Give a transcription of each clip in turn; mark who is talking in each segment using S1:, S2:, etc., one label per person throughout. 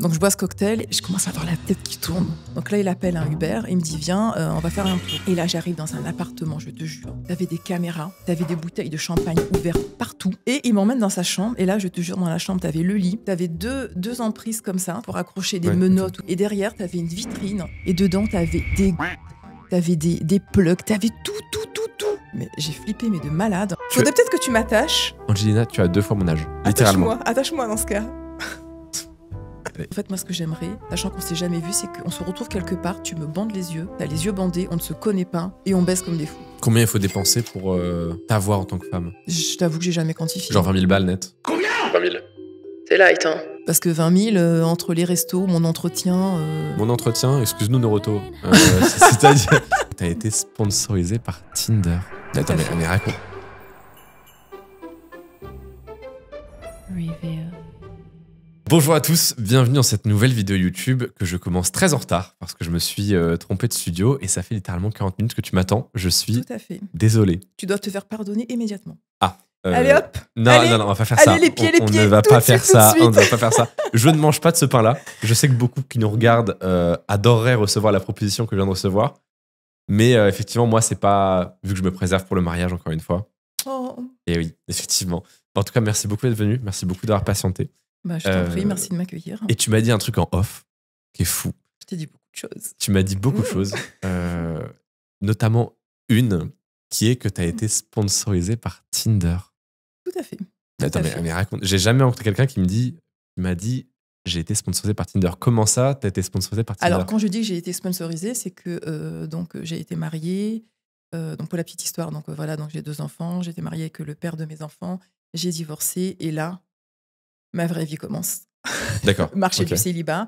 S1: Donc je bois ce cocktail et je commence à avoir la tête qui tourne. Donc là, il appelle un Uber, il me dit viens, on va faire un tour. Et là, j'arrive dans un appartement, je te jure. T'avais des caméras, t'avais des bouteilles de champagne ouvertes partout. Et il m'emmène dans sa chambre. Et là, je te jure, dans la chambre, t'avais le lit, t'avais deux emprises comme ça pour accrocher des menottes. Okay. Et derrière, t'avais une vitrine. Et dedans, t'avais des plugs, t'avais tout. Mais j'ai flippé, mais de malade. Faudrait peut-être que tu m'attaches.
S2: Angelina, tu as 2 fois mon âge, littéralement.
S1: Attache-moi dans ce cas. En fait, moi, ce que j'aimerais, sachant qu'on s'est jamais vu, c'est qu'on se retrouve quelque part, tu me bandes les yeux, t'as les yeux bandés, on ne se connaît pas, et on baisse comme des fous.
S2: Combien il faut dépenser pour t'avoir en tant que femme?
S1: Je t'avoue que j'ai jamais quantifié.
S2: Genre 20 000 balles net.
S3: Combien?
S2: 20 000.
S1: C'est light, hein. Parce que 20 000, entre les restos, mon entretien...
S2: Mon entretien, excuse-nous Noroto. C'est-à-dire, t'as été sponsorisé par Tinder. Attends, mais on est raconte. Bonjour à tous, bienvenue dans cette nouvelle vidéo YouTube que je commence très en retard parce que je me suis trompé de studio et ça fait littéralement 40 minutes que tu m'attends. Je suis
S1: tout à fait
S2: désolé.
S1: Tu dois te faire pardonner immédiatement.
S2: Ah.
S1: Allez hop.
S2: Non, on va pas faire ça.
S1: Les pieds,
S2: on ne va pas faire ça. On ne va pas faire ça. Je ne mange pas de ce pain-là. Je sais que beaucoup qui nous regardent adoreraient recevoir la proposition que je viens de recevoir. Mais effectivement, moi, c'est pas... Vu que je me préserve pour le mariage, encore une fois.
S1: Oh.
S2: Et oui, effectivement. En tout cas, merci beaucoup d'être venu. Merci beaucoup d'avoir patienté.
S1: Bah, je t'en prie, merci de m'accueillir.
S2: Et tu m'as dit un truc en off qui est fou.
S1: Je t'ai dit beaucoup de choses.
S2: Tu m'as dit beaucoup de choses. Notamment une qui est que tu as été sponsorisé par Tinder.
S1: Tout à fait.
S2: Attends, mais raconte. J'ai jamais rencontré quelqu'un qui m'a dit j'ai été sponsorisé par Tinder. Comment ça, tu as été sponsorisé par Tinder?
S1: Alors, quand je dis que j'ai été sponsorisé, c'est que j'ai été mariée. Donc, pour la petite histoire, donc j'ai 2 enfants. J'ai été mariée avec le père de mes enfants. J'ai divorcé. Et là, ma vraie vie commence.
S2: D'accord.
S1: Marché du célibat.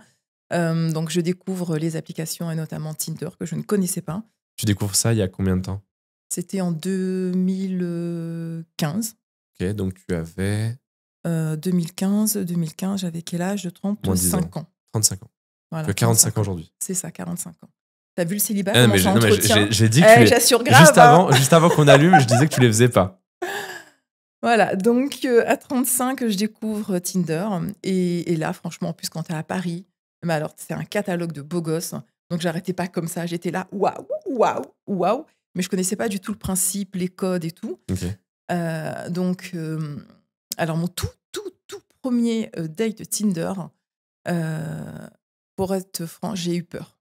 S1: Donc, je découvre les applications et notamment Tinder que je ne connaissais pas.
S2: Tu découvres ça il y a combien de temps?
S1: C'était en 2015.
S2: Ok, donc tu avais...
S1: 2015, j'avais quel âge? 35 ans.
S2: 35 ans.
S1: Voilà,
S2: 45 ans aujourd'hui.
S1: C'est ça, 45 ans. T'as vu le célibat?
S2: J'ai dit que
S1: j'assure grave.
S2: Juste avant qu'on allume, je disais que tu les faisais pas.
S1: Voilà, donc à 35, je découvre Tinder. Et là, franchement, en plus, quand t'es à Paris, mais alors, c'est un catalogue de beaux gosses. Donc, j'arrêtais pas comme ça. J'étais là, waouh. Mais je connaissais pas du tout le principe, les codes et tout.
S2: Okay.
S1: Alors, mon tout premier date Tinder, pour être franc, j'ai eu peur.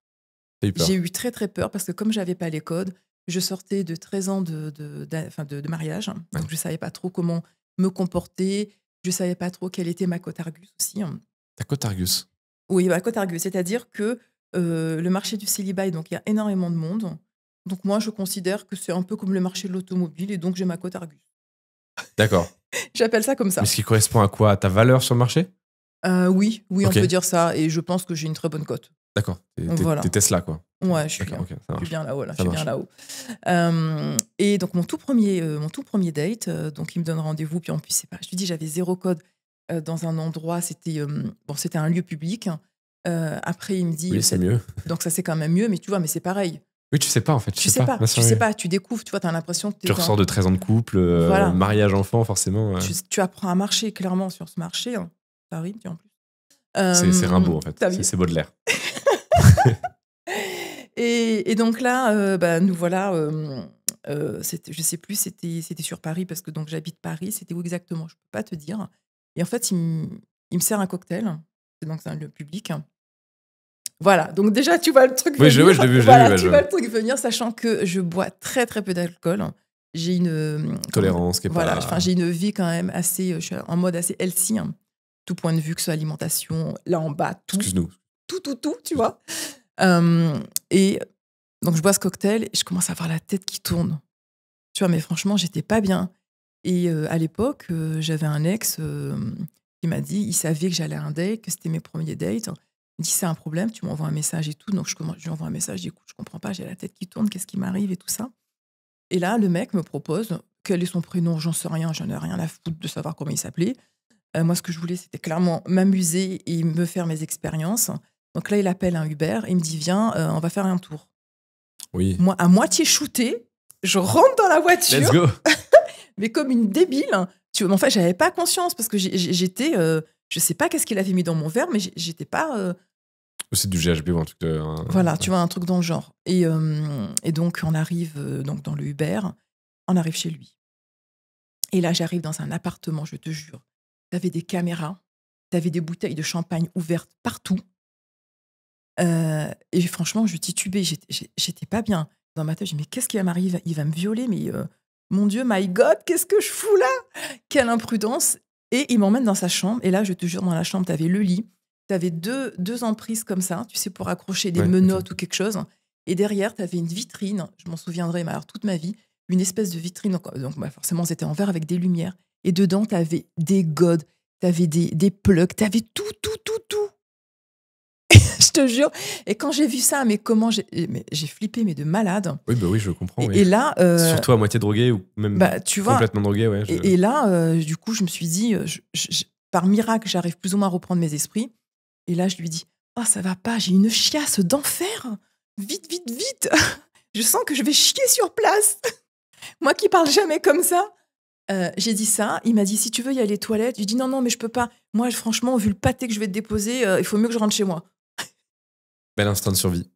S1: J'ai eu très, très peur parce que comme j'avais pas les codes, je sortais de 13 ans de mariage. Donc, je savais pas trop comment me comporter. Je savais pas trop quelle était ma cote Argus aussi.
S2: Ta cote Argus?
S1: Oui, ma cote Argus. C'est-à-dire que le marché du célibat, donc il y a énormément de monde. Donc, moi, je considère que c'est un peu comme le marché de l'automobile et donc j'ai ma cote Argus.
S2: D'accord.
S1: J'appelle ça comme ça.
S2: Mais ce qui correspond à quoi? À ta valeur sur le marché?
S1: Oui,
S2: okay.
S1: On peut dire ça. Et je pense que j'ai une très bonne cote.
S2: D'accord. T'es Tesla, quoi.
S1: Ouais, je suis bien.
S2: Okay,
S1: je suis bien là-haut. Je suis bien là-haut. Et donc, mon tout premier date, donc il me donne rendez-vous. Puis en plus, c'est pas. Je lui dis, j'avais 0 code dans un endroit. C'était un lieu public. Après, il me dit.
S2: Oui, c'est mieux.
S1: Donc, ça, c'est quand même mieux. Mais tu vois, mais c'est pareil.
S2: Oui, tu sais pas en fait.
S1: Tu sais pas, tu découvres, tu vois, t'as l'impression que
S2: tu ressors de 13 ans de couple, mariage, enfant, forcément.
S1: Tu apprends à marcher clairement sur ce marché. Hein. Ça arrive, tu en plus.
S2: C'est Rimbaud en fait. C'est Baudelaire.
S1: et donc là, nous voilà. Je sais plus, c'était sur Paris parce que donc j'habite Paris. C'était où exactement? Je peux pas te dire. Et en fait, il me sert un cocktail. Donc c'est un lieu public. Voilà, donc déjà, tu vois le truc venir.
S2: Oui, je l'ai vu.
S1: Tu vois le truc venir, sachant que je bois très, très peu d'alcool. J'ai une...
S2: tolérance qui est pas...
S1: Voilà, j'ai une vie quand même assez... Je suis en mode assez healthy, hein. Tout point de vue, que ce soit alimentation, là en bas, tout.
S2: Excuse-nous.
S1: Tout, tu vois. Et donc, je bois ce cocktail et je commence à avoir la tête qui tourne. Tu vois, mais franchement, j'étais pas bien. Et à l'époque, j'avais un ex qui m'a dit, il savait que j'allais à un date, que c'était mes premiers dates. Il me dit, c'est un problème, tu m'envoies un message et tout. Donc, je lui envoie un message, je dis, écoute, je comprends pas, j'ai la tête qui tourne, qu'est-ce qui m'arrive et tout ça. Et là, le mec me propose, quel est son prénom, j'en sais rien, j'en ai rien à foutre de savoir comment il s'appelait. Moi, ce que je voulais, c'était clairement m'amuser et me faire mes expériences. Donc là, il appelle un Uber, il me dit, viens, on va faire un tour.
S2: Oui.
S1: Moi, à moitié shootée, je rentre dans la voiture.
S2: Let's go.
S1: Mais comme une débile. En fait, j'avais pas conscience parce que j'étais... Je sais pas qu'est-ce qu'il avait mis dans mon verre, mais j'étais pas...
S2: C'est du GHB ou un truc de...
S1: Voilà, tu vois, un truc dans le genre. Et donc, on arrive donc dans le Uber, on arrive chez lui. Et là, j'arrive dans un appartement, je te jure. T'avais des caméras, t'avais des bouteilles de champagne ouvertes partout. Et franchement, je titubais, j'étais pas bien. Dans ma tête, je me dis, mais qu'est-ce qui va m'arriver? Il va me violer, mais mon Dieu, my God, qu'est-ce que je fous là? Quelle imprudence! Et il m'emmène dans sa chambre. Et là, je te jure, dans la chambre, t'avais le lit, t'avais deux emprises comme ça, tu sais, pour accrocher des menottes ou quelque chose. Et derrière, t'avais une vitrine, je m'en souviendrai, mais alors toute ma vie, une espèce de vitrine. Donc forcément, c'était en verre avec des lumières. Et dedans, t'avais des godes, t'avais des plugs, t'avais tout. Je te jure. Et quand j'ai vu ça, mais comment j'ai flippé, mais de malade.
S2: Oui, bah oui, je comprends. Oui.
S1: Et là,
S2: surtout à moitié drogué ou même
S1: tu vois,
S2: complètement drogué, ouais.
S1: Et là, du coup, je me suis dit, par miracle, j'arrive plus ou moins à reprendre mes esprits. Et là, je lui dis, oh, ça va pas, j'ai une chiasse d'enfer. Vite. Je sens que je vais chier sur place. Moi qui parle jamais comme ça. J'ai dit ça. Il m'a dit, si tu veux y aller aux toilettes. J'ai dit, non, mais je peux pas. Moi, franchement, vu le pâté que je vais te déposer, il faut mieux que je rentre chez moi.
S2: Bel instinct de survie.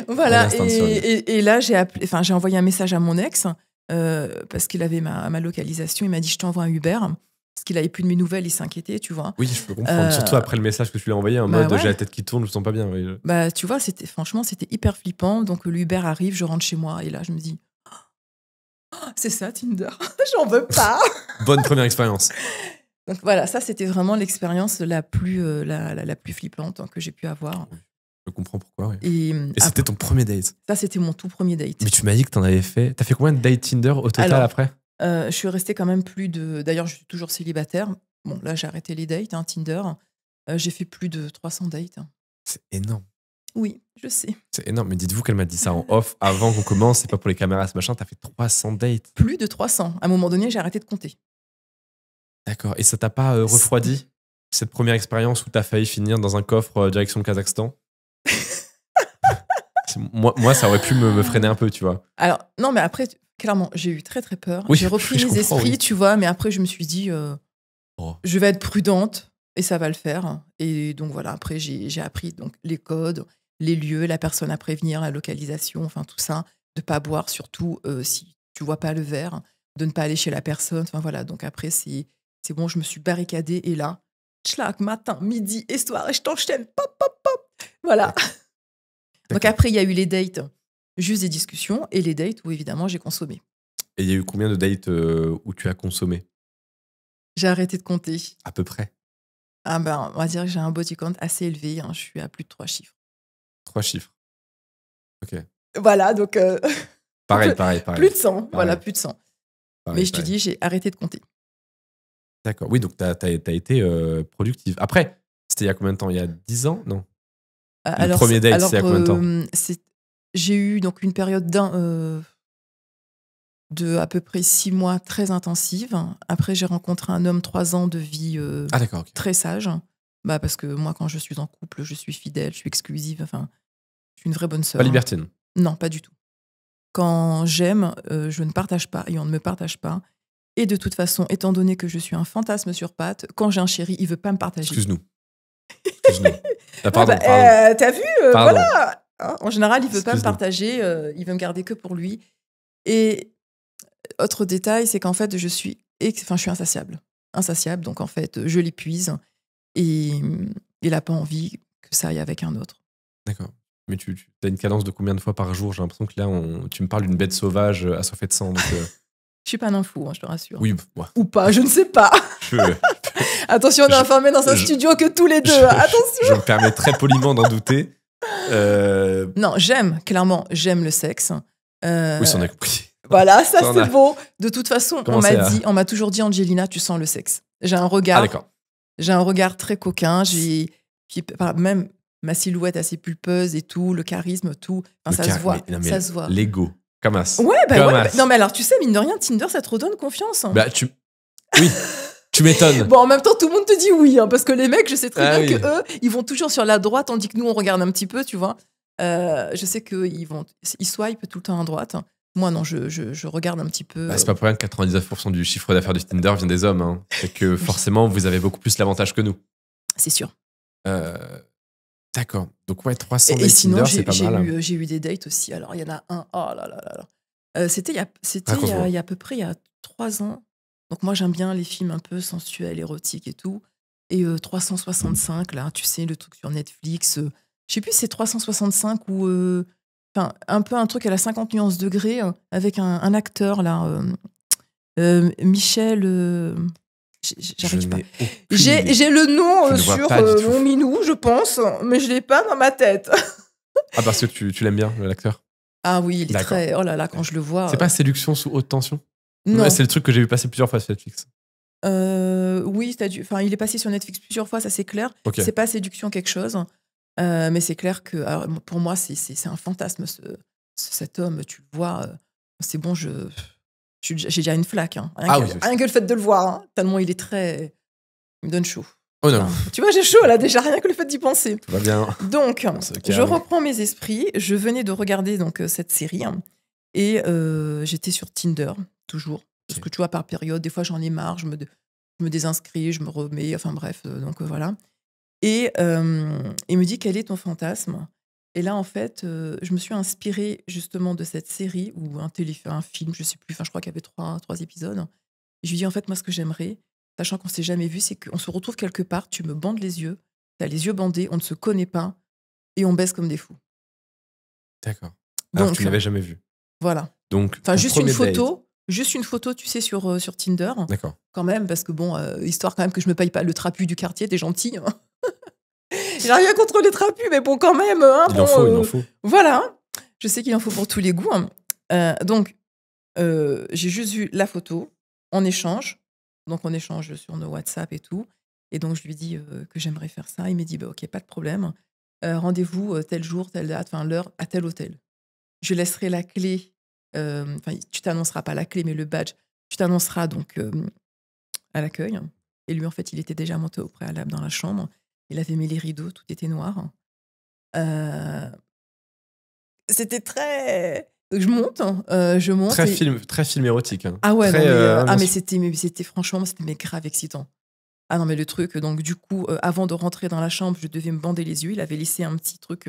S1: Voilà. Et là, j'ai envoyé un message à mon ex parce qu'il avait ma localisation. Il m'a dit, je t'envoie un Uber. Parce qu'il avait plus de mes nouvelles, il s'inquiétait, tu vois.
S2: Oui, je peux comprendre. Surtout après le message que tu lui as envoyé, en mode j'ai la tête qui tourne, je me sens pas bien. Oui.
S1: Tu vois, franchement, c'était hyper flippant. Donc l'Uber arrive, je rentre chez moi. Et là, je me dis, c'est ça, Tinder. J'en veux pas.
S2: Bonne première expérience.
S1: Donc voilà, ça, c'était vraiment l'expérience la plus flippante que j'ai pu avoir.
S2: Je comprends pourquoi, oui.
S1: Et
S2: c'était ton premier date?
S1: Ça, c'était mon tout premier date.
S2: Mais tu m'as dit que t'en avais fait... T'as fait combien de dates Tinder au total après?
S1: Je suis restée quand même plus de... D'ailleurs, je suis toujours célibataire. Bon, là, j'ai arrêté les dates, Tinder. J'ai fait plus de 300 dates.
S2: C'est énorme.
S1: Oui, je sais.
S2: C'est énorme. Mais dites-vous qu'elle m'a dit ça en off avant qu'on commence. C'est pas pour les caméras, ce machin. T'as fait 300 dates.
S1: Plus de 300. À un moment donné, j'ai arrêté de compter.
S2: D'accord. Et ça t'a pas refroidi, cette première expérience où t'as failli finir dans un coffre direction le Kazakhstan? Moi, ça aurait pu me freiner un peu, tu vois.
S1: Alors, non, mais après, clairement, j'ai eu très, très peur.
S2: Oui,
S1: j'ai repris mes esprits, tu vois, mais après, je me suis dit, je vais être prudente et ça va le faire. Et donc, voilà, après, j'ai appris donc, les codes, les lieux, la personne à prévenir, la localisation, enfin, tout ça. De ne pas boire, surtout si tu ne vois pas le verre, de ne pas aller chez la personne. Enfin, voilà, donc après, c'est bon, je me suis barricadée et là, tchlac, matin, midi et soir, et je t'enchaîne, pop. Voilà. Donc après, il y a eu les dates, juste des discussions, et les dates où, évidemment, j'ai consommé.
S2: Et il y a eu combien de dates où tu as consommé?
S1: J'ai arrêté de compter.
S2: À peu près?
S1: On va dire que j'ai un body count assez élevé. Je suis à plus de 3 chiffres.
S2: 3 chiffres. Ok.
S1: Voilà, donc...
S2: Pareil.
S1: Plus de 100, pareil. Voilà, plus de 100.
S2: Pareil,
S1: mais je te dis, j'ai arrêté de compter.
S2: D'accord, oui, donc t'as été productive. Après, c'était il y a combien de temps? Il y a 10 ans? Non. Le premier date, c'est il y a combien de temps?
S1: J'ai eu donc une période de à peu près 6 mois très intensive. Après, j'ai rencontré un homme 3 ans de vie très sage. Parce que moi, quand je suis en couple, je suis fidèle, je suis exclusive. Enfin, je suis une vraie bonne sœur.
S2: Pas libertine?
S1: Non, pas du tout. Quand j'aime, je ne partage pas et on ne me partage pas. Et de toute façon, étant donné que je suis un fantasme sur pattes, quand j'ai un chéri, il ne veut pas me partager.
S2: Excuse-nous. Pardon.
S1: T'as vu voilà. En général, il ne veut pas me partager. Il veut me garder que pour lui. Et autre détail, c'est qu'en fait, je suis insatiable. Insatiable, donc en fait, je l'épuise. Et il n'a pas envie que ça aille avec un autre.
S2: D'accord. Mais tu as une cadence de combien de fois par jour? J'ai l'impression que là, tu me parles d'une bête sauvage assoiffée de sang. Donc,
S1: je suis pas un fou, je te rassure.
S2: Oui, ouais.
S1: Ou pas, je ne sais pas. Attention, on est informé dans un studio que tous les deux. Attention.
S2: Je me permets très poliment d'en douter.
S1: Non, clairement, j'aime le sexe.
S2: Oui, ça on a compris.
S1: Voilà, ça c'est beau. De toute façon, on m'a toujours dit, Angelina, tu sens le sexe. J'ai un regard.
S2: Ah, d'accord.
S1: J'ai un regard très coquin. Même ma silhouette assez pulpeuse et tout, le charisme, tout. Enfin, ça se voit. Ça se voit.
S2: L'ego. Comme as.
S1: Ouais. Non, mais alors, tu sais, mine de rien, Tinder, ça te redonne confiance.
S2: Oui, tu m'étonnes.
S1: Bon, en même temps, tout le monde te dit oui, parce que les mecs, je sais très bien qu'eux, ils vont toujours sur la droite, tandis que nous, on regarde un petit peu, tu vois. Je sais qu'ils swipent tout le temps à droite. Moi, non, je regarde un petit peu.
S2: C'est pas pour rien que 99% du chiffre d'affaires du Tinder vient des hommes. C'est que forcément, vous avez beaucoup plus l'avantage que nous.
S1: C'est sûr.
S2: D'accord. Donc, ouais, 300
S1: Et
S2: dates
S1: sinon,
S2: Tinder, c'est pas mal.
S1: j'ai eu des dates aussi. Alors, il y en a un. Oh là là là là. C'était
S2: Raconte-moi.
S1: il y a à peu près il y a 3 ans. Donc, moi, j'aime bien les films un peu sensuels, érotiques et tout. Et 365, là, tu sais, le truc sur Netflix. Je sais plus si c'est 365 ou. Enfin, un peu un truc à la 50 nuances degrés avec un acteur, là. Michel.
S2: Je
S1: J'arrive pas.
S2: n'ai aucune idée.
S1: J'ai le
S2: Je
S1: nom
S2: ne vois
S1: sur
S2: pas du tout.
S1: mon minou, je pense, mais je l'ai pas dans ma tête.
S2: Ah, parce que tu l'aimes bien, l'acteur?
S1: Ah oui, il est
S2: D'accord.
S1: très. Oh là là, quand je le vois.
S2: C'est pas Séduction sous haute tension?
S1: Non.
S2: Ouais, c'est le truc que j'ai vu passer plusieurs fois sur Netflix.
S1: Oui, enfin, il est passé sur Netflix plusieurs fois, ça c'est clair.
S2: Ok.
S1: C'est pas Séduction quelque chose, mais c'est clair que alors, pour moi, c'est un fantasme, cet homme. Tu le vois, c'est bon, j'ai déjà une flaque. Hein. Rien que le fait de le voir, hein, tellement il est très. Il me donne chaud.
S2: Oh non.
S1: Enfin, tu vois, j'ai chaud là déjà, rien que le fait d'y penser.
S2: Tout va bien.
S1: Donc, je reprends mes esprits. Je venais de regarder donc cette série et j'étais sur Tinder, toujours. Parce que tu vois, par période, des fois j'en ai marre, je me désinscris, je me remets, enfin bref, donc voilà. Et il me dit, quel est ton fantasme? Et là, en fait, je me suis inspirée justement de cette série ou un film, je sais plus, enfin je crois qu'il y avait trois épisodes. Et je lui dis, en fait, moi, ce que j'aimerais, sachant qu'on s'est jamais vu, c'est qu'on se retrouve quelque part, tu me bandes les yeux, t'as les yeux bandés, on ne se connaît pas, et on baisse comme des fous.
S2: D'accord. Alors
S1: Donc,
S2: que tu n'avais jamais vu.
S1: Voilà.
S2: Donc,
S1: enfin, juste une
S2: date.
S1: photo, tu sais, sur Tinder.
S2: D'accord.
S1: Quand même, parce que bon, histoire quand même que je me paye pas le trapu du quartier, t'es gentil. Hein. J'ai rien contre les trapus, mais bon, quand même. Hein,
S2: il en faut.
S1: Voilà. Je sais qu'il en faut pour tous les goûts. Donc, j'ai juste vu la photo, on échange. Donc, on échange sur nos WhatsApp et tout. Et donc, je lui dis que j'aimerais faire ça. Il m'a dit, bah, ok, pas de problème. Rendez-vous tel jour, telle date, enfin l'heure, à tel hôtel. Je laisserai la clé. Enfin, tu t'annonceras pas la clé, mais le badge. Tu t'annonceras donc à l'accueil. Et lui, en fait, il était déjà monté au préalable dans la chambre. Il avait mis les rideaux, tout était noir. C'était très. Je monte.
S2: Très film érotique. Hein.
S1: Ah ouais,
S2: très,
S1: non, mais c'était franchement, c'était grave excitant. Ah non, mais le truc, donc du coup, avant de rentrer dans la chambre, je devais me bander les yeux. Il avait laissé un petit truc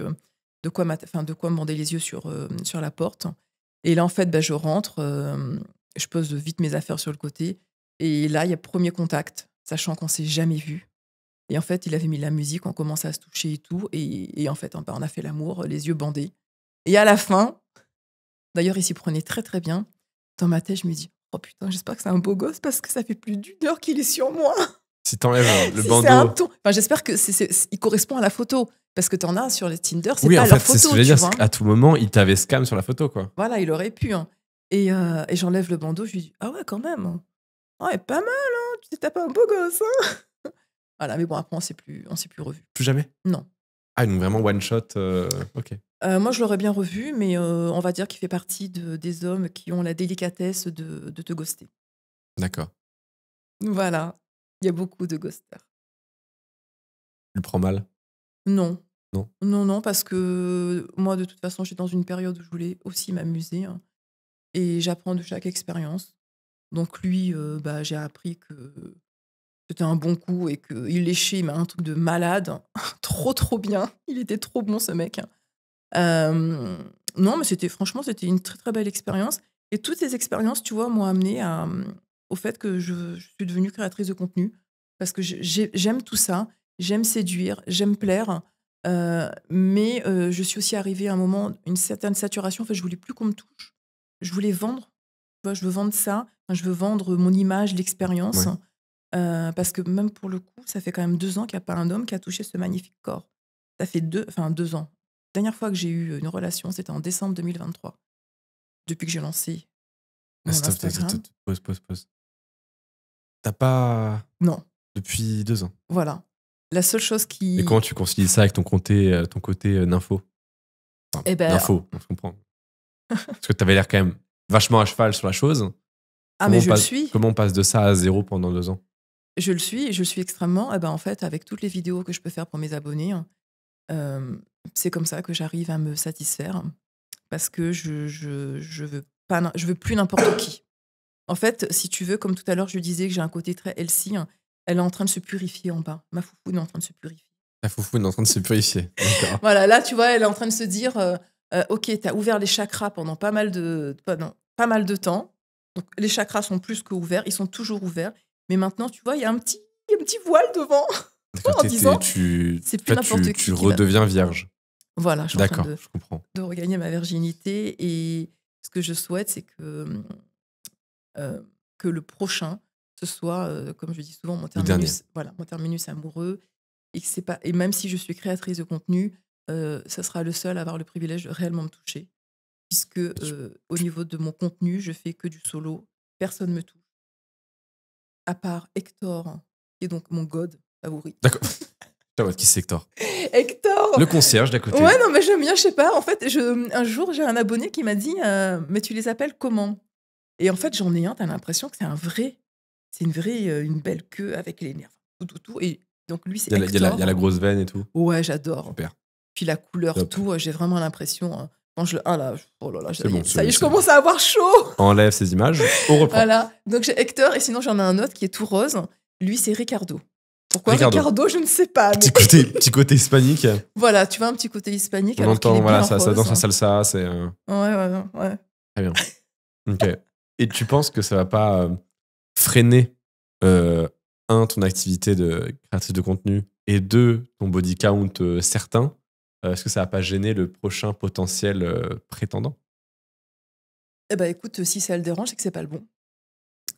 S1: de quoi me bander les yeux sur la porte. Et là, en fait, je rentre, je pose vite mes affaires sur le côté. Et là, il y a premier contact, sachant qu'on s'est jamais vu. Et en fait, il avait mis la musique, on commençait à se toucher et tout. Et en fait, on a fait l'amour, les yeux bandés. Et à la fin, d'ailleurs, il s'y prenait très, très bien. Dans ma tête, je me dis, oh putain, j'espère que c'est un beau gosse parce que ça fait plus d'1 heure qu'il est sur moi.
S2: Si t'enlèves le
S1: Si
S2: bandeau.
S1: c'est un ton. Enfin, j'espère que il correspond à la photo. Parce que t'en as sur les Tinder, c'est
S2: oui,
S1: pas
S2: en
S1: leur
S2: fait, c'est ce
S1: photo.
S2: que je veux
S1: Tu
S2: dire.
S1: vois.
S2: À tout moment, il t'avait scam sur la photo, quoi.
S1: Voilà, il aurait pu. Hein. Et j'enlève le bandeau, je lui dis, ah ouais, quand même. Ouais, pas mal, hein. Tu t'es tapé un beau gosse. Hein. Voilà, mais bon, après, on s'est plus revus.
S2: Plus jamais?
S1: Non.
S2: Ah, donc vraiment one shot. Ok.
S1: Moi, je l'aurais bien revu, mais on va dire qu'il fait partie des hommes qui ont la délicatesse de te ghoster.
S2: D'accord.
S1: Voilà. Il y a beaucoup de ghosters.
S2: Tu le prends mal?
S1: Non.
S2: Non.
S1: Non, parce que moi, de toute façon, j'étais dans une période où je voulais aussi m'amuser. Hein, et j'apprends de chaque expérience. Donc lui, j'ai appris que c'était un bon coup et qu'il léchait, mais un truc de malade. Trop bien. Il était trop bon, ce mec. Non, mais franchement, c'était une très, très belle expérience. Et toutes ces expériences, tu vois, m'ont amené au fait que je suis devenue créatrice de contenu. Parce que j'aime tout ça. J'aime séduire, j'aime plaire. Mais je suis aussi arrivée à un moment, une certaine saturation. En fait, je voulais plus qu'on me touche. Je voulais vendre. Tu vois, je veux vendre ça. Enfin, je veux vendre mon image, l'expérience.
S2: Ouais.
S1: Parce que même pour le coup, ça fait quand même 2 ans qu'il n'y a pas un homme qui a touché ce magnifique corps. Ça fait 2 ans. La dernière fois que j'ai eu une relation, c'était en décembre 2023. Depuis que j'ai lancé mon Instagram.
S2: Pause. T'as pas...
S1: Non.
S2: Depuis 2 ans.
S1: Voilà. La seule chose qui...
S2: Et comment tu concilies ça avec ton côté nympho? Enfin, nympho, on se comprend. Parce que t'avais l'air quand même vachement à cheval sur la chose.
S1: Ah, mais je le suis.
S2: Comment on passe de ça à 0 pendant 2 ans?
S1: Je le suis, et je le suis extrêmement. En fait, avec toutes les vidéos que je peux faire pour mes abonnés, c'est comme ça que j'arrive à me satisfaire. Parce que je veux plus n'importe qui. En fait, si tu veux, comme tout à l'heure, je disais que j'ai un côté très healthy. Elle est en train de se purifier en bas. Ma foufoune est en train de se purifier.
S2: La foufoune est en train de se purifier. D'accord.
S1: Voilà, là, tu vois, elle est en train de se dire ok, t'as ouvert les chakras pendant pas mal de temps. Donc, les chakras sont plus que ouverts. Ils sont toujours ouverts. Mais maintenant, tu vois, il y a un petit voile devant.
S2: D'accord,
S1: en disant,
S2: c'est
S1: plus n'importe qui
S2: tu
S1: qui va-
S2: redeviens vierge.
S1: Voilà, je suis en train
S2: D'accord, je comprends.
S1: de regagner ma virginité. Et ce que je souhaite, c'est que le prochain, ce soit, comme je dis souvent, mon
S2: dernier.
S1: terminus amoureux. Et même si je suis créatrice de contenu, ça sera le seul à avoir le privilège de réellement me toucher. Puisque au niveau de mon contenu, je fais que du solo. Personne ne me touche. À part Hector, qui est donc mon god favori.
S2: D'accord. Qui c'est Hector?
S1: Hector!
S2: Le concierge d'à côté.
S1: Ouais, non, mais j'aime bien, je sais pas. En fait, un jour, j'ai un abonné qui m'a dit mais tu les appelles comment? Et en fait, j'en ai un, t'as l'impression que c'est une belle queue avec les nerfs, tout. Et donc, lui, c'est Hector.
S2: Il y a la grosse veine et tout.
S1: Ouais, j'adore.
S2: Super.
S1: Puis la couleur,
S2: Top.
S1: tout, j'ai vraiment l'impression. Quand je le. Ah là, oh là là,
S2: C'est bon,
S1: ça y est, je
S2: c'est
S1: commence à avoir chaud.
S2: Enlève ces images, on reprend.
S1: Voilà. Donc, j'ai Hector, et sinon, j'en ai un autre qui est tout rose. Lui, c'est Ricardo. Pourquoi Ricardo, je ne sais pas. Mais...
S2: Petit côté hispanique.
S1: Voilà, tu vois, un petit côté hispanique.
S2: On entend, voilà, ça danse la salsa. C'est,
S1: Ouais.
S2: Très bien. Ok. Et tu penses que ça va pas freiner, ton activité de créatrice de contenu, et deux, ton body count certain? Est-ce que ça va pas gêner le prochain potentiel prétendant?
S1: Eh ben, écoute, si ça le dérange, c'est que c'est pas le bon.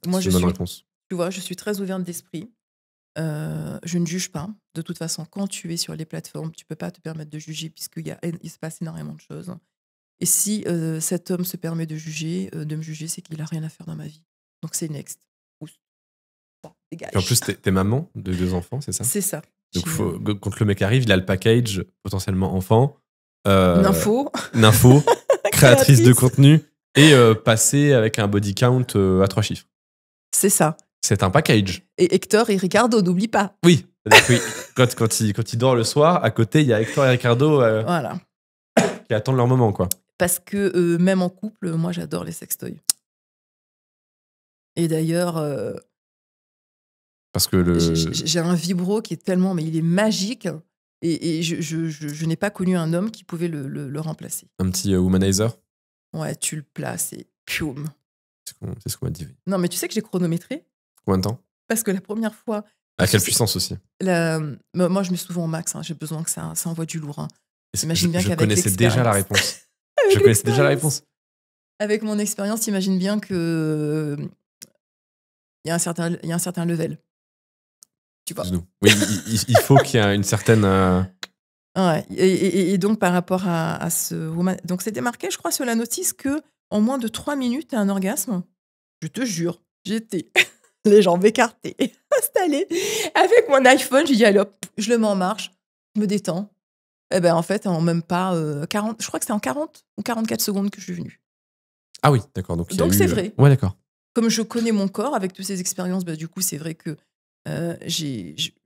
S1: Moi,
S2: C'est une bonne réponse.
S1: Tu vois, je suis très ouverte d'esprit. Je ne juge pas. De toute façon, quand tu es sur les plateformes, tu peux pas te permettre de juger il se passe énormément de choses. Et si cet homme se permet de me juger, c'est qu'il a rien à faire dans ma vie. Donc c'est next. Bon, dégage.
S2: Et en plus, t'es maman de 2 enfants, c'est ça?
S1: C'est ça.
S2: Donc quand le mec arrive, il a le package potentiellement enfant,
S1: Nympho,
S2: créatrice de contenu, et passer avec un body count à 3 chiffres.
S1: C'est ça.
S2: C'est un package.
S1: Et Hector et Ricardo, n'oublie pas.
S2: Oui. Oui. Quand il dort le soir, à côté, il y a Hector et Ricardo
S1: voilà.
S2: qui attendent leur moment, quoi.
S1: Parce que même en couple, moi, j'adore les sextoys. Et d'ailleurs,
S2: parce que
S1: j'ai un vibro qui est tellement, mais il est magique. Et je n'ai pas connu un homme qui pouvait le remplacer.
S2: Un petit womanizer.
S1: Ouais, tu le places et pium.
S2: C'est ce qu'on m'a dit. Oui.
S1: Non, mais tu sais que j'ai chronométré.
S2: Combien de temps?
S1: Parce que la première fois.
S2: À quelle puissance aussi?
S1: Moi, je mets souvent au max. J'ai besoin que ça envoie du lourd.
S2: Imagine bien qu'avec l'expérience. Je connaissais déjà la réponse. Je connaissais déjà la réponse.
S1: Avec mon expérience, t'imagines bien que il y a un certain level. Tu vois.
S2: Oui, il faut qu'il y ait une certaine.
S1: Ouais. Et donc par rapport à ce woman, donc c'était marqué, je crois, sur la notice que en moins de 3 minutes, t'as un orgasme. Je te jure, j'étais les jambes écartées, installée avec mon iPhone. J'ai dit allez hop, je le mets en marche, je me détends. Et ben en fait, en même pas 40, je crois que c'était en 40 ou 44 secondes que je suis venue.
S2: Ah oui, d'accord. Donc
S1: c'est vrai.
S2: Ouais, d'accord.
S1: Comme je connais mon corps avec toutes ces expériences, du coup, c'est vrai que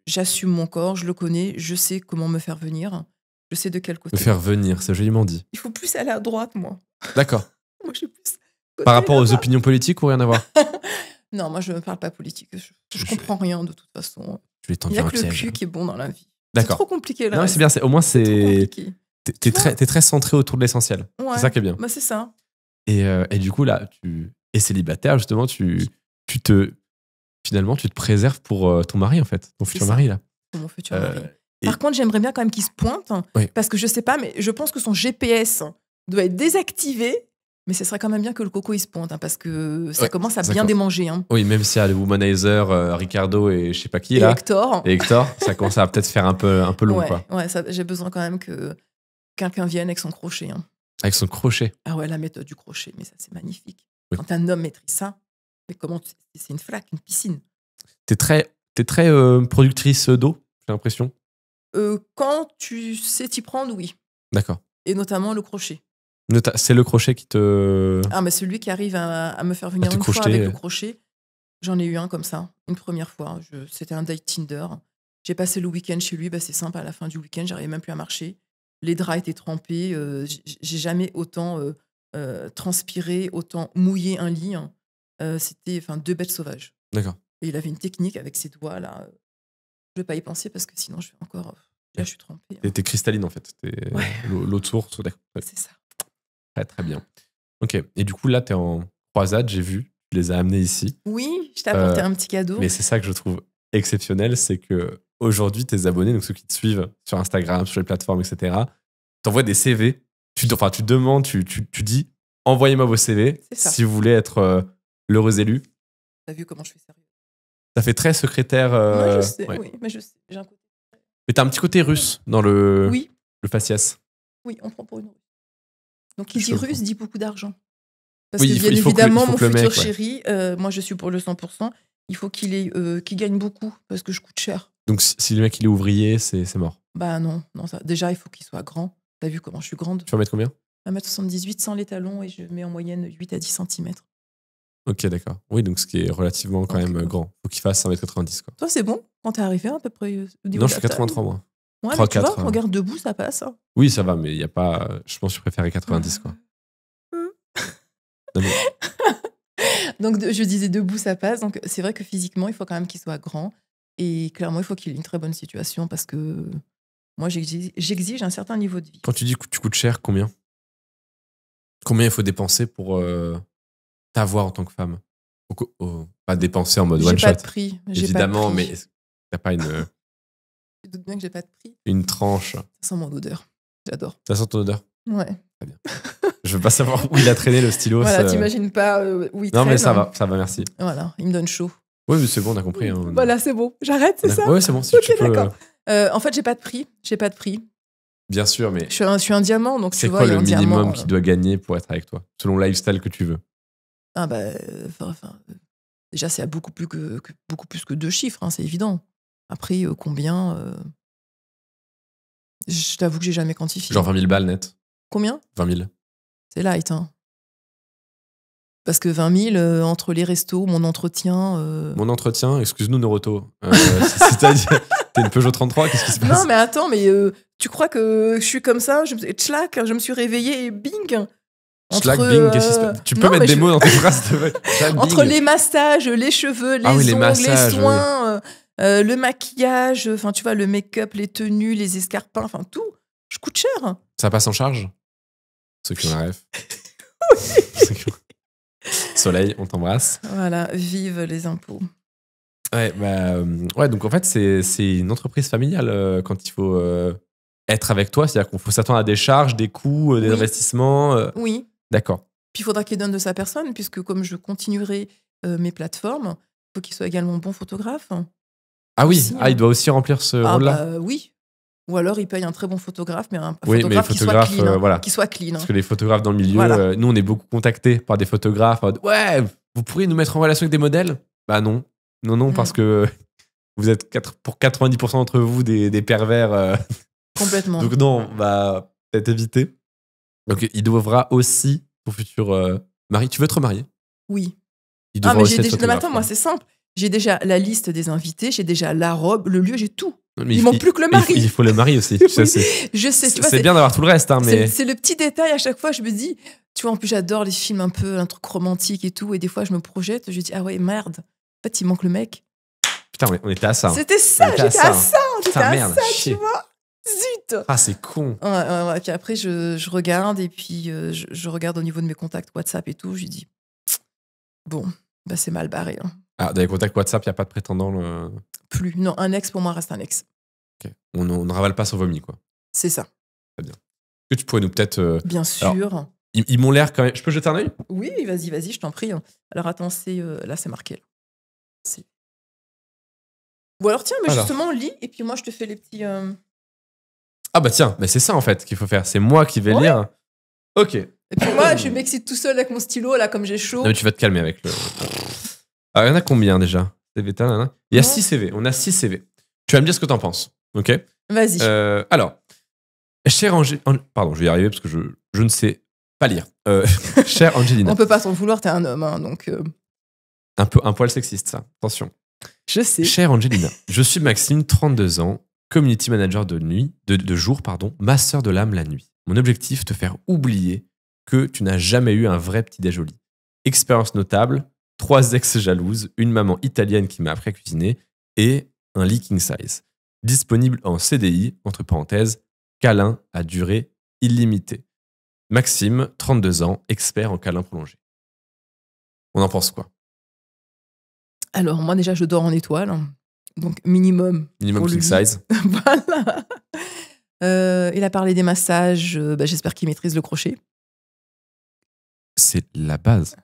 S1: j'assume mon corps, je le connais, je sais comment me faire venir, je sais de quel côté.
S2: Me faire venir, c'est joliment dit.
S1: Il faut plus aller à droite, moi.
S2: D'accord.
S1: Moi, je suis plus.
S2: Par rapport aux opinions politiques ou rien à voir?
S1: Non, moi, je ne parle pas politique. Je comprends rien de toute façon.
S2: Il
S1: n'y a que le cul qui est bon dans la vie.
S2: D'accord.
S1: C'est trop compliqué là.
S2: Non, c'est bien. Au moins, t'es très centré autour de l'essentiel.
S1: Ouais.
S2: C'est ça qui est bien.
S1: Bah, c'est ça.
S2: Et du coup, là, tu es célibataire, justement, finalement, tu te préserves pour ton mari, en fait, ton futur mari, là.
S1: Pour mon futur mari. Par contre, j'aimerais bien quand même qu'il se pointe, parce que je sais pas, mais je pense que son GPS doit être désactivé, mais ce serait quand même bien que le coco il se pointe, parce que ça commence à bien démanger.
S2: Oui, même s'il y a le womanizer, Ricardo et je sais pas qui, là.
S1: Et
S2: Hector, ça commence à peut-être faire un peu long, quoi.
S1: Ouais, j'ai besoin quand même que quelqu'un vienne avec son crochet.
S2: Avec son crochet.
S1: Ah ouais, la méthode du crochet, mais ça, c'est magnifique. Oui. Quand un homme maîtrise ça, mais comment c'est une flaque, une piscine.
S2: T'es très productrice d'eau, j'ai l'impression.
S1: Quand tu sais t'y prendre, oui.
S2: D'accord.
S1: Et notamment le crochet.
S2: C'est le crochet qui te...
S1: Ah, mais celui qui arrive à me faire venir une fois avec le crochet, j'en ai eu un comme ça, une première fois. C'était un date Tinder. J'ai passé le week-end chez lui, c'est simple, à la fin du week-end, j'arrivais même plus à marcher. Les draps étaient trempés, j'ai jamais autant transpiré, autant mouillé un lit. C'était 2 bêtes sauvages.
S2: D'accord.
S1: Et il avait une technique avec ses doigts, là. Je vais pas y penser parce que sinon, je vais encore... Là, je suis trempée.
S2: T'es cristalline, en fait. T'es l'eau de source. D'accord.
S1: C'est ça.
S2: Très, très bien. Ok. Et du coup, là, t'es en croisade, j'ai vu. Tu les as amenés ici.
S1: Oui, je t'ai apporté un petit cadeau.
S2: Mais c'est ça que je trouve exceptionnel, c'est que aujourd'hui, tes abonnés, donc ceux qui te suivent sur Instagram, sur les plateformes, etc., t'envoient des CV. Tu demandes, tu dis, envoyez-moi vos CV si vous voulez être l'heureux élu.
S1: T'as vu comment je suis sérieux?
S2: Ça fait très secrétaire.
S1: Moi, je sais, oui, mais je sais. J'ai un côté...
S2: Mais t'as un petit côté russe dans le faciès.
S1: Oui, on prend pour une russe. Donc, qui dit russe dit beaucoup d'argent. Parce
S2: oui,
S1: que, bien évidemment, mon futur
S2: mec,
S1: chéri, moi, je suis pour le 100%, il faut qu'il gagne beaucoup parce que je coûte cher.
S2: Donc, si le mec il est ouvrier, c'est mort.
S1: Bah non, ça. Déjà, il faut qu'il soit grand. T'as vu comment je suis grande?
S2: Tu vas mettre combien?
S1: 1m78 sans les talons et je mets en moyenne 8 à 10 cm.
S2: Ok, d'accord. Oui, donc ce qui est relativement quand même grand. Faut qu'il fasse 1m90, quoi.
S1: Toi, c'est bon quand t'es arrivé à peu près au niveau
S2: Non,
S1: de
S2: je
S1: la
S2: fais 83, moi.
S1: Ouais,
S2: 3,
S1: mais tu
S2: 4,
S1: vois, regarde debout, ça passe. Hein.
S2: Oui, ça va, mais il n'y a pas... Je pense que je préférais 90, quoi. Non, mais...
S1: Donc, je disais debout, ça passe. Donc, c'est vrai que physiquement, il faut quand même qu'il soit grand. Et clairement, il faut qu'il ait une très bonne situation parce que moi, j'exige un certain niveau de vie.
S2: Quand tu dis que tu coûtes cher, combien? Combien il faut dépenser pour t'avoir en tant que femme? Pas dépenser en mode one shot.
S1: J'ai pas de prix.
S2: Évidemment, mais t'as pas une...
S1: Tu doutes bien que j'ai pas de prix.
S2: Une tranche.
S1: Ça sent mon odeur. J'adore.
S2: Ça sent ton odeur?
S1: Ouais.
S2: Très bien. Je veux pas savoir où il a traîné le stylo.
S1: Voilà, t'imagines pas où il traîne.
S2: Non, mais ça va, merci.
S1: Voilà, il me donne chaud.
S2: Oui, mais c'est bon, on a compris. Hein.
S1: Voilà, c'est bon. J'arrête, c'est ça?
S2: Ouais, c'est bon. Si
S1: ok,
S2: tu peux...
S1: d'accord. En fait, j'ai pas de prix.
S2: Bien sûr, mais...
S1: Je suis un diamant, donc
S2: c'est
S1: tu vois,
S2: quoi le minimum
S1: diamant,
S2: qu'il doit gagner pour être avec toi? Selon le lifestyle que tu veux.
S1: Ah bah... déjà, c'est beaucoup plus que 2 chiffres, hein, c'est évident. Après, combien je t'avoue que j'ai jamais quantifié.
S2: Genre 20 000 balles net.
S1: Combien?
S2: 20 000.
S1: C'est light, hein. Parce que 20 000, entre les restos, mon entretien...
S2: Mon entretien, excuse-nous Noroto. Si t'as dit, t'es une Peugeot 33, qu'est-ce qui se passe?
S1: Non, mais attends, mais tu crois que je suis comme ça? Tchlac, je me suis réveillée et bing.
S2: Tchlac, bing, qu'est-ce qui se passe? Tu peux mettre des mots dans tes phrases.
S1: Entre les massages, les cheveux, les ongles, les soins, le maquillage, enfin tu vois, le make-up, les tenues, les escarpins, enfin tout, je coûte cher.
S2: Ça passe en charge? Ceux qui ont la ref. Soleil, on t'embrasse.
S1: Voilà, vive les impôts.
S2: Ouais, donc en fait, c'est une entreprise familiale quand il faut être avec toi. C'est-à-dire qu'il faut s'attendre à des charges, des coûts, des investissements.
S1: Oui.
S2: D'accord.
S1: Puis il faudra qu'il donne de sa personne, puisque comme je continuerai mes plateformes, il faut qu'il soit également bon photographe.
S2: Ah oui,
S1: aussi,
S2: il doit aussi remplir ce rôle-là.
S1: Oui. Ou alors il paye un très bon photographe, mais un photographe qui soit clean.
S2: Voilà.
S1: Qui soit clean.
S2: Parce que les photographes dans le milieu, nous on est beaucoup contactés par des photographes. Ouais, vous pourriez nous mettre en relation avec des modèles? Bah non. Non, parce que vous êtes pour 90% d'entre vous des pervers.
S1: Complètement.
S2: Donc non, on va peut-être éviter. Donc il devra aussi, ton futur mari, tu veux te remarier?
S1: Oui.
S2: Il devra aussi être
S1: mais
S2: photographe.
S1: attends, moi c'est simple. J'ai déjà la liste des invités, j'ai déjà la robe, le lieu, j'ai tout.
S2: Mais
S1: il manque plus que le mari.
S2: Il faut le mari aussi.
S1: Oui, je sais. Tu vois,
S2: c'est bien d'avoir tout le reste, hein, mais...
S1: C'est le petit détail à chaque fois, je me dis... Tu vois, en plus, j'adore les films un truc romantique et tout, et des fois, je me projette, je dis, ah ouais, merde. En fait, il manque le mec.
S2: Putain, on était à ça.
S1: C'était ça, j'étais à ça. Tu vois. Zut.
S2: Ah, c'est con.
S1: Ouais. Puis après, je regarde, et puis je regarde au niveau de mes contacts WhatsApp et tout, je lui dis, bon, bah c'est mal barré. Hein.
S2: Ah, dans les contacts WhatsApp, il n'y a pas de prétendant
S1: Plus. Non, un ex, pour moi, reste un ex.
S2: Ok. On ne ravale pas son vomi, quoi.
S1: C'est ça.
S2: Très bien. Est-ce que tu pourrais nous peut-être...
S1: Bien sûr.
S2: Alors, ils m'ont l'air quand même... Je peux jeter un œil?
S1: Oui, vas-y, je t'en prie. Alors attends, là, c'est marqué. Ou alors tiens, mais justement, lis, et puis moi, je te fais les petits...
S2: Ah bah tiens, c'est ça en fait qu'il faut faire. C'est moi qui vais lire. Ok.
S1: Et puis moi, je m'excite tout seul avec mon stylo, là, comme j'ai chaud.
S2: Non, mais tu vas te calmer avec le... Alors, il y en a combien déjà? Il y a 6 CV. On a 6 CV. Tu vas me dire ce que t'en penses. Ok?
S1: Vas-y.
S2: Alors, chère Angelina... Pardon, je vais y arriver parce que je ne sais pas lire. Chère Angelina.
S1: On peut pas t'en vouloir, t'es un homme, hein, donc...
S2: Un poil sexiste, ça. Attention.
S1: Je sais.
S2: Chère Angelina, je suis Maxime, 32 ans, community manager de jour, masseur de l'âme la nuit. Mon objectif, te faire oublier que tu n'as jamais eu un vrai petit déj au lit. Expérience notable, 3 ex jalouses, une maman italienne qui m'a appris à cuisiner et un lit king size. Disponible en CDI, entre parenthèses, câlin à durée illimitée. Maxime, 32 ans, expert en câlin prolongé. On en pense quoi?
S1: Alors, moi, déjà, je dors en étoile. Donc, minimum.
S2: Minimum king size.
S1: Voilà. Il a parlé des massages. J'espère qu'il maîtrise le crochet.
S2: C'est la base.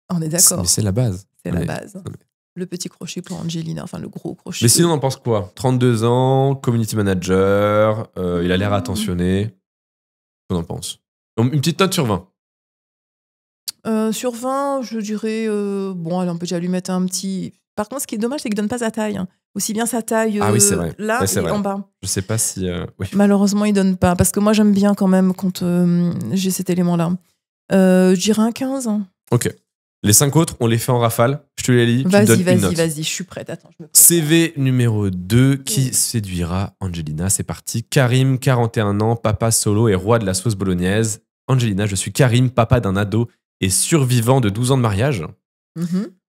S1: On est d'accord.
S2: Mais c'est la base.
S1: C'est la base. Le petit crochet pour Angelina, enfin le gros crochet.
S2: Mais sinon, on en pense quoi? 32 ans, community manager, il a l'air attentionné. Qu'est-ce qu'on en pense? Une petite note sur 20.
S1: Sur 20, je dirais... bon, allez, on peut déjà lui mettre un petit... Par contre, ce qui est dommage, c'est qu'il ne donne pas sa taille. Aussi bien sa taille
S2: ah oui, c'est vrai.
S1: là
S2: ouais, c'est
S1: et
S2: vrai.
S1: en bas.
S2: Je sais pas si... oui.
S1: Malheureusement, il ne donne pas. Parce que moi, j'aime bien quand même quand j'ai cet élément-là. Je dirais un 15.
S2: Ok. Les 5 autres, on les fait en rafale. Je te les lis.
S1: Vas-y, je suis prête. Attends, je me prépare.
S2: CV numéro 2, qui séduira Angelina? C'est parti. Karim, 41 ans, papa solo et roi de la sauce bolognaise. Angelina, je suis Karim, papa d'un ado et survivant de 12 ans de mariage.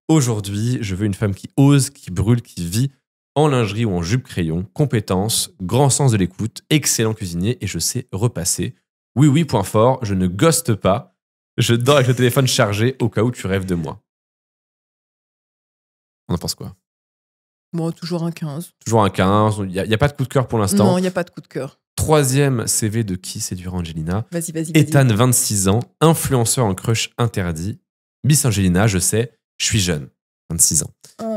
S2: Aujourd'hui, je veux une femme qui ose, qui brûle, qui vit en lingerie ou en jupe crayon, compétence, grand sens de l'écoute, excellent cuisinier et je sais repasser. Oui, point fort, je ne ghoste pas. Je dors avec le téléphone chargé au cas où tu rêves de moi. On en pense quoi?
S1: Bon, toujours un 15.
S2: Toujours un 15. Il n'y a pas de coup de cœur pour l'instant.
S1: Non, il n'y a pas de coup de cœur.
S2: 3e CV de qui séduira Angelina?
S1: Vas-y.
S2: Ethan, 26 ans, influenceur en crush interdit. Miss Angelina, je sais, je suis jeune, 26 ans.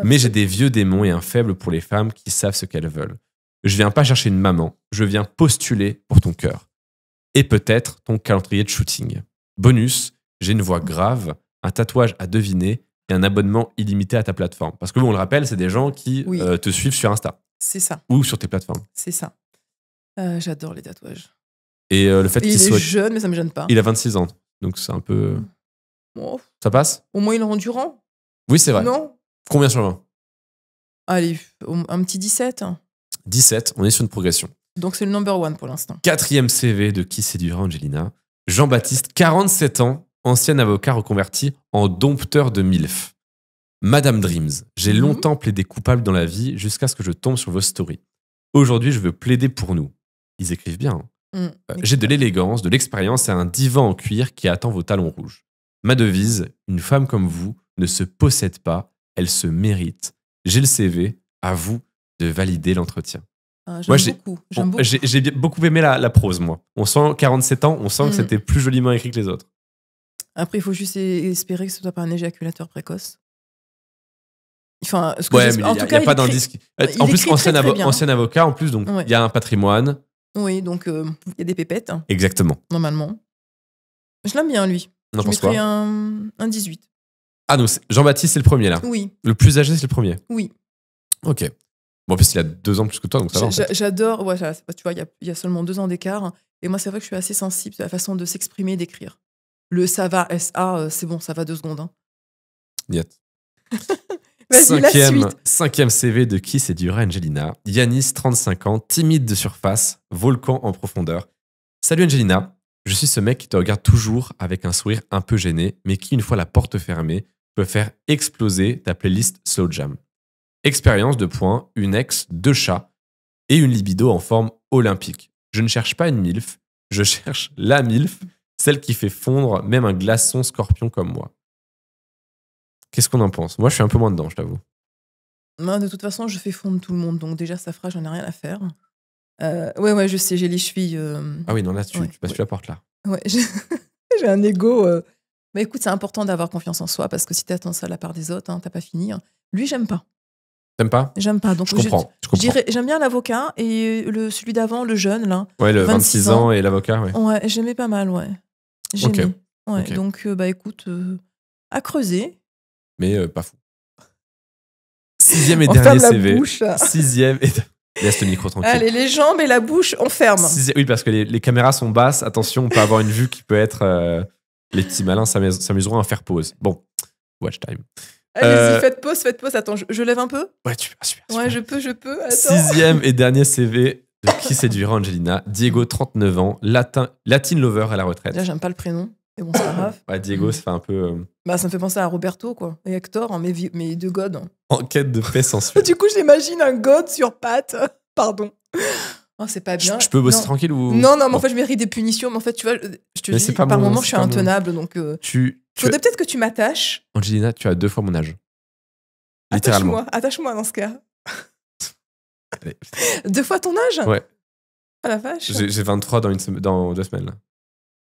S2: Mais j'ai des vieux démons et un faible pour les femmes qui savent ce qu'elles veulent. Je viens pas chercher une maman, je viens postuler pour ton cœur. Et peut-être ton calendrier de shooting. Bonus, j'ai une voix grave, un tatouage à deviner et un abonnement illimité à ta plateforme. Parce que on le rappelle, c'est des gens qui te suivent sur Insta.
S1: C'est ça.
S2: Ou sur tes plateformes.
S1: C'est ça. J'adore les tatouages.
S2: Et le fait qu'il soit...
S1: Il est jeune, mais ça me gêne pas.
S2: Il a 26 ans, donc c'est un peu...
S1: Oh.
S2: Ça passe?
S1: Au moins, il est endurant.
S2: Oui, c'est vrai.
S1: Non?
S2: Combien sur 20?
S1: Allez, un petit 17.
S2: 17, on est sur une progression.
S1: Donc c'est le number 1 pour l'instant.
S2: 4e CV de qui séduira Angelina. Jean-Baptiste, 47 ans, ancien avocat reconverti en dompteur de MILF. Madame Dreams, j'ai longtemps plaidé coupable dans la vie jusqu'à ce que je tombe sur vos stories. Aujourd'hui, je veux plaider pour nous. Ils écrivent bien. J'ai de l'élégance, de l'expérience et un divan en cuir qui attend vos talons rouges. Ma devise, une femme comme vous ne se possède pas, elle se mérite. J'ai le CV, à vous de valider l'entretien.
S1: J'aime beaucoup.
S2: J'ai beaucoup aimé la prose, moi. On sent 47 ans, on sent que c'était plus joliment écrit que les autres.
S1: Après, il faut juste espérer que ce soit pas un éjaculateur précoce. Enfin,
S2: mais il n'y a pas d'indice. En plus, ancien avocat, en plus, donc il y a un patrimoine.
S1: Oui, donc il y a des pépettes.
S2: Exactement.
S1: Normalement. Je l'aime bien, lui.
S2: Je mettrais
S1: un 18.
S2: Ah, donc Jean-Baptiste, c'est le premier, là.
S1: Oui.
S2: Le plus âgé, c'est le premier.
S1: Oui.
S2: Ok. Bon, en plus, il a 2 ans plus que toi, donc ça va. En fait.
S1: J'adore. Ouais, tu vois, il y a seulement 2 ans d'écart. Et moi, c'est vrai que je suis assez sensible à la façon de s'exprimer et d'écrire. Le ça va, SA, c'est bon, ça va 2 secondes. Hein.
S2: Yet.
S1: Vas-y,
S2: 5e CV de qui séduira Angelina. Yanis, 35 ans, timide de surface, volcan en profondeur. Salut Angelina, je suis ce mec qui te regarde toujours avec un sourire un peu gêné, mais qui, une fois la porte fermée, peut faire exploser ta playlist Slow Jam. Expérience de points, une ex, 2 chats et une libido en forme olympique. Je ne cherche pas une MILF, je cherche la MILF, celle qui fait fondre même un glaçon scorpion comme moi. Qu'est-ce qu'on en pense? Moi, je suis un peu moins dedans, je t'avoue.
S1: Moi, de toute façon, je fais fondre tout le monde, donc déjà, ça fera, j'en ai rien à faire. Ouais, je sais, j'ai les chevilles...
S2: Ah oui, non, là, tu passes la porte, là.
S1: Ouais, j'ai un ego... Mais écoute, c'est important d'avoir confiance en soi, parce que si t'attends ça de la part des autres, t'as pas fini. Lui, j'aime pas.
S2: T'aimes pas?
S1: J'aime pas. Donc
S2: je comprends.
S1: J'aime bien l'avocat et celui d'avant, le jeune, là.
S2: Ouais, le 26 ans et l'avocat, ouais.
S1: Ouais, j'aimais pas mal, ouais. J'aimais.
S2: Okay.
S1: Ouais,
S2: okay.
S1: donc, écoute, à creuser.
S2: Mais pas fou. 6e et dernier CV. 6e et... Laisse le micro tranquille.
S1: Allez, les jambes et la bouche, on ferme.
S2: Oui, parce que les caméras sont basses. Attention, on peut avoir une vue qui peut être... les petits malins s'amuseront à faire pause. Bon, watch time.
S1: Allez-y, faites pause. Attends, je lève un peu?
S2: Ouais, super.
S1: Ouais, je peux. Attends.
S2: 6e et dernier CV de qui séduira Angelina. Diego, 39 ans, latin lover à la retraite.
S1: Déjà, j'aime pas le prénom. Mais bon, c'est pas grave.
S2: Ouais, Diego, ça fait un peu
S1: Bah, ça me fait penser à Roberto, quoi. Et Hector, hein, mes deux gods.
S2: en quête de paix sans suite.
S1: Du coup, j'imagine un god sur pattes. Pardon. Oh, c'est pas bien.
S2: Je peux bosser
S1: Non.
S2: tranquille ou.
S1: Non, mais en
S2: Bon.
S1: fait, je mérite des punitions. Mais en fait, tu vois, je te
S2: Mais
S1: dis,
S2: c'est pas
S1: par
S2: mon-
S1: moment,
S2: c'est
S1: je suis
S2: pas mon-
S1: intenable. Donc,
S2: Tu
S1: faudrait peut-être que tu m'attaches.
S2: Angelina, tu as 2 fois mon âge. Littéralement.
S1: Attache-moi dans ce cas.
S2: Allez.
S1: 2 fois ton âge?
S2: Ouais.
S1: Ah la vache.
S2: J'ai 23 dans 2 semaines. Là.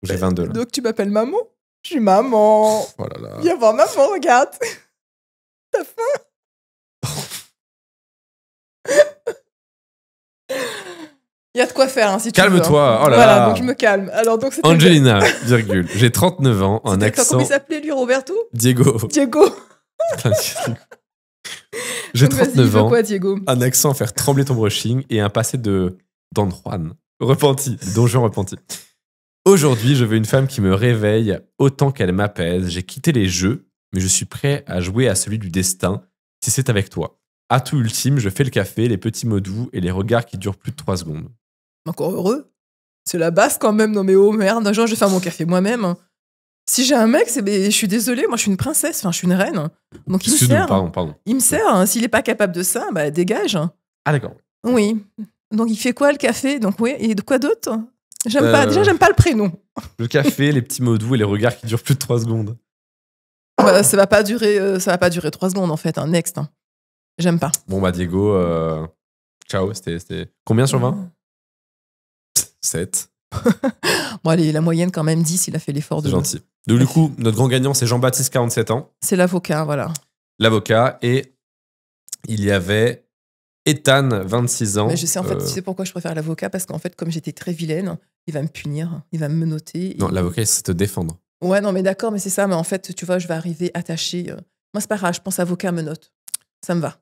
S2: J'ai 22 là.
S1: Donc, tu m'appelles maman? Je suis maman.
S2: Oh là là.
S1: Viens voir maman, regarde. T'as faim? Il y a de quoi faire, hein, si tu veux.
S2: Calme-toi. Oh là
S1: voilà,
S2: là.
S1: donc je me calme. Alors, donc, c'était
S2: Angelina, virgule. J'ai 39 ans, un
S1: C'était-
S2: accent.
S1: Comment il s'appelait, lui, Roberto?
S2: Diego.
S1: Diego.
S2: Putain, J'ai
S1: Donc, vas-y,
S2: 39
S1: il veut
S2: ans,
S1: quoi, Diego?
S2: un accent à faire trembler ton brushing et un passé de Don Juan. Repenti, donjon repenti. Aujourd'hui, je veux une femme qui me réveille autant qu'elle m'apaise. J'ai quitté les jeux, mais je suis prêt à jouer à celui du destin si c'est avec toi. Atout ultime, je fais le café, les petits mots doux et les regards qui durent plus de 3 secondes.
S1: Encore heureux. C'est la base quand même. Non mais oh merde, genre je vais faire mon café moi-même. Si j'ai un mec, je suis désolée, moi je suis une princesse, enfin je suis une reine. Donc il me
S2: Excuse-nous,
S1: sert.
S2: pardon.
S1: Il me sert. Hein. S'il est pas capable de ça, bah dégage.
S2: Ah d'accord.
S1: Oui. Donc il fait quoi le café? Donc oui. Et de quoi d'autre? J'aime pas.
S2: Euh.
S1: Déjà j'aime pas le prénom.
S2: Le café, les petits mots doux et les regards qui durent plus de 3 secondes.
S1: Bah, ça va pas durer 3 secondes en fait. Next. Hein. J'aime pas.
S2: Bon bah Diego, ciao, c'était combien sur 20? 7.
S1: Bon allez, la moyenne quand même 10. Il a fait l'effort de.
S2: C'est gentil. Donc du coup, notre grand gagnant, c'est Jean-Baptiste, 47 ans,
S1: C'est l'avocat, voilà.
S2: l'avocat, et il y avait Ethan, 26 ans.
S1: Mais je sais en fait, tu sais pourquoi je préfère l'avocat? Parce qu'en fait, comme j'étais très vilaine, il va me punir, il va me menotter.
S2: Non, l'avocat, il sait te défendre.
S1: Ouais, non, mais d'accord, mais c'est ça. Mais en fait, tu vois, je vais arriver attachée. Moi, c'est pas grave, je pense avocat menotte. Ça me va.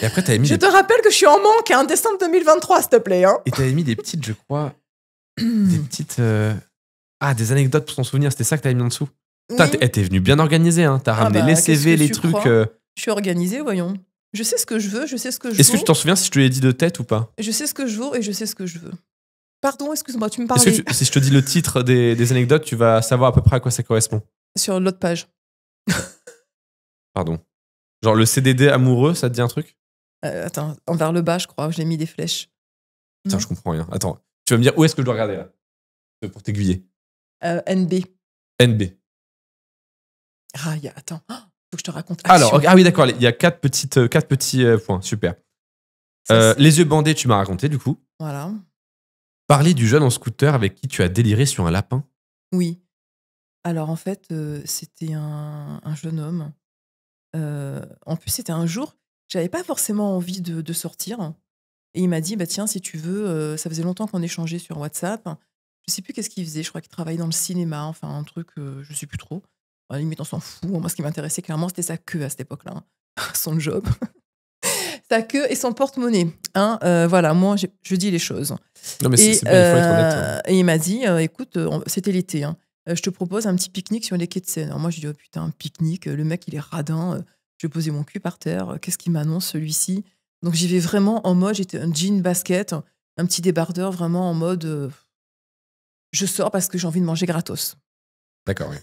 S2: Et après, t'avais mis
S1: Je te rappelle que je suis en manque, hein, décembre 2023, s'il te plaît. Hein.
S2: Et t'avais mis des petites, je crois, des petites... des anecdotes pour ton souvenir. C'était ça que t'avais mis en dessous. Putain,
S1: Oui.
S2: t'es venu bien organisé, hein. T'as ramené
S1: bah,
S2: les
S1: qu'est-ce
S2: CV,
S1: que
S2: les
S1: tu
S2: trucs...
S1: crois Je suis organisée, voyons. Je sais ce que je veux, je sais ce que je
S2: Est-ce que
S1: vaux.
S2: tu t'en souviens si je te l'ai dit de tête ou pas?
S1: Je sais ce que je vaux et je sais ce que je veux. Pardon, excuse-moi, tu me
S2: Est-ce
S1: parlais
S2: que si je te dis le titre des anecdotes, tu vas savoir à peu près à quoi ça correspond?
S1: sur l'autre page.
S2: Pardon. Genre le CDD amoureux, ça te dit un truc?
S1: Attends, envers le bas, je crois, j'ai mis des flèches.
S2: Putain,
S1: Non.
S2: je comprends rien. Attends, tu vas me dire où est-ce que je dois regarder là? Pour t'aiguiller.
S1: NB.
S2: NB.
S1: Attends, faut que je te raconte.
S2: Alors,
S1: Action.
S2: ah oui, d'accord, il y a 4 petits points, super.
S1: Ça, c'est-
S2: Les yeux bandés, tu m'as raconté du coup.
S1: Voilà.
S2: Parler du jeune en scooter avec qui tu as déliré sur un lapin.
S1: Oui. Alors en fait, c'était un jeune homme. En plus, c'était un jour, j'avais pas forcément envie de sortir. Et il m'a dit, bah tiens, si tu veux, ça faisait longtemps qu'on échangeait sur WhatsApp. Je sais plus qu'est-ce qu'il faisait. Je crois qu'il travaillait dans le cinéma, enfin un truc, je sais plus trop. À la limite, on s'en fout. Moi, ce qui m'intéressait clairement, c'était sa queue à cette époque-là. Hein. Son job. Sa queue et son porte-monnaie. Hein, voilà, moi, je dis les choses.
S2: Non, mais
S1: Et,
S2: c'est bien, il faut être honnête. Hein.
S1: et il m'a dit, écoute, c'était l'été, hein, je te propose un petit pique-nique sur les quais de Seine. Alors moi, je dis, oh putain, un pique-nique, le mec, il est radin, je vais poser mon cul par terre, qu'est-ce qu'il m'annonce celui-ci? Donc j'y vais vraiment en mode, j'étais un jean basket, un petit débardeur, vraiment en mode, je sors parce que j'ai envie de manger gratos.
S2: D'accord, oui.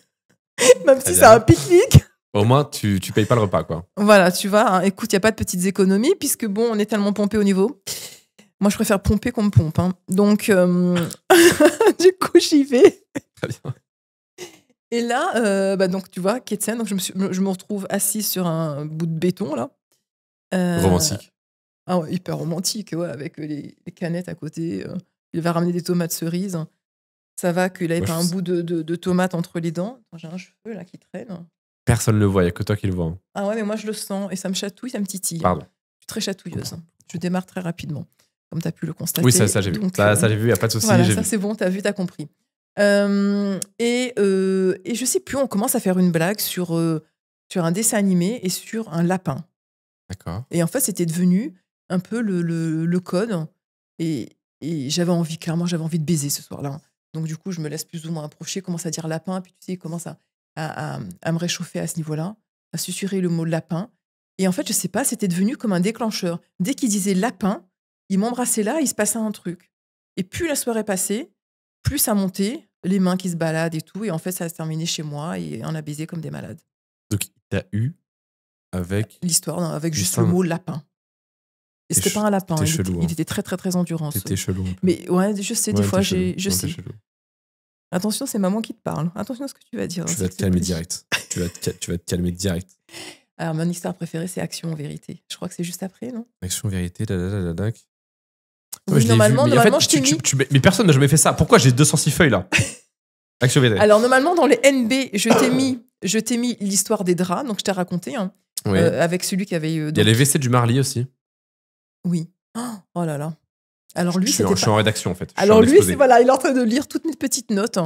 S1: Même
S2: Très
S1: si
S2: bien.
S1: c'est un pique-nique.
S2: Au moins, tu payes pas le repas, quoi.
S1: Voilà, tu vois, hein, écoute, il n'y a pas de petites économies, puisque bon, on est tellement pompé au niveau. Moi, je préfère pomper qu'on me pompe. Hein. Donc, du coup, j'y vais.
S2: Très bien.
S1: Et là, donc, tu vois, quai de Seine, donc je me retrouve assise sur un bout de béton, là.
S2: Romantique.
S1: Ah ouais, hyper romantique, ouais, avec les canettes à côté. Il va ramener des tomates cerises. Ça va qu'il n'avait
S2: Moi,
S1: pas
S2: je-
S1: un bout de tomate entre les dents. Attends, j'ai un cheveu, là, qui traîne.
S2: Personne ne le voit, il n'y a que toi qui le vois. Hein.
S1: Ah ouais, mais moi, je le sens. Et ça me chatouille, ça me titille.
S2: Pardon.
S1: Je suis très chatouilleuse. Je démarre très rapidement, comme tu as pu le constater.
S2: Oui, ça j'ai vu.
S1: Donc,
S2: Ça j'ai vu, il n'y a pas de souci.
S1: voilà,
S2: j'ai
S1: ça
S2: vu.
S1: c'est bon, t'as vu, t'as compris. Et je sais plus, on commence à faire une blague sur un dessin animé et sur un lapin.
S2: D'accord.
S1: Et en fait, c'était devenu un peu le code. Et j'avais envie, clairement, j'avais envie de baiser ce soir-là. Donc du coup, je me laisse plus ou moins approcher, commence à dire lapin, puis tu sais, il commence à me réchauffer à ce niveau-là, à susurrer le mot lapin. Et en fait, je sais pas, c'était devenu comme un déclencheur. Dès qu'il disait lapin, il m'embrassait là, il se passait un truc. Et plus la soirée passait, plus ça montait, les mains qui se baladent et tout. Et en fait, ça se terminait chez moi et on a baisé comme des malades.
S2: Donc, il t'a eu avec...
S1: L'histoire, avec juste
S2: L'histoire,
S1: le mot lapin. Et c'était pas un lapin.
S2: C'était chelou.
S1: Il était très, très, très endurant.
S2: C'était chelou.
S1: Mais ouais, je sais, des fois, je sais.
S2: Chelou.
S1: Attention, c'est maman qui te parle. Attention à ce que tu vas dire.
S2: Tu vas te calmer direct. tu vas te calmer direct.
S1: Alors, mon histoire préférée, c'est Action en vérité. Je crois que c'est juste après, non?
S2: Action vérité,
S1: Oui, normalement, je t'ai mis...
S2: Mais personne n'a jamais fait ça. Pourquoi j'ai 206 feuilles, là? Action vérité.
S1: Alors, normalement, dans les NB, je t'ai mis l'histoire des draps, donc je t'ai raconté, hein,
S2: oui.
S1: avec celui qui avait...
S2: Il y a les WC du Marly aussi.
S1: Oui. Oh là là. Alors lui,
S2: je suis en rédaction, en fait.
S1: Alors lui, il est en train de lire toutes mes petites notes.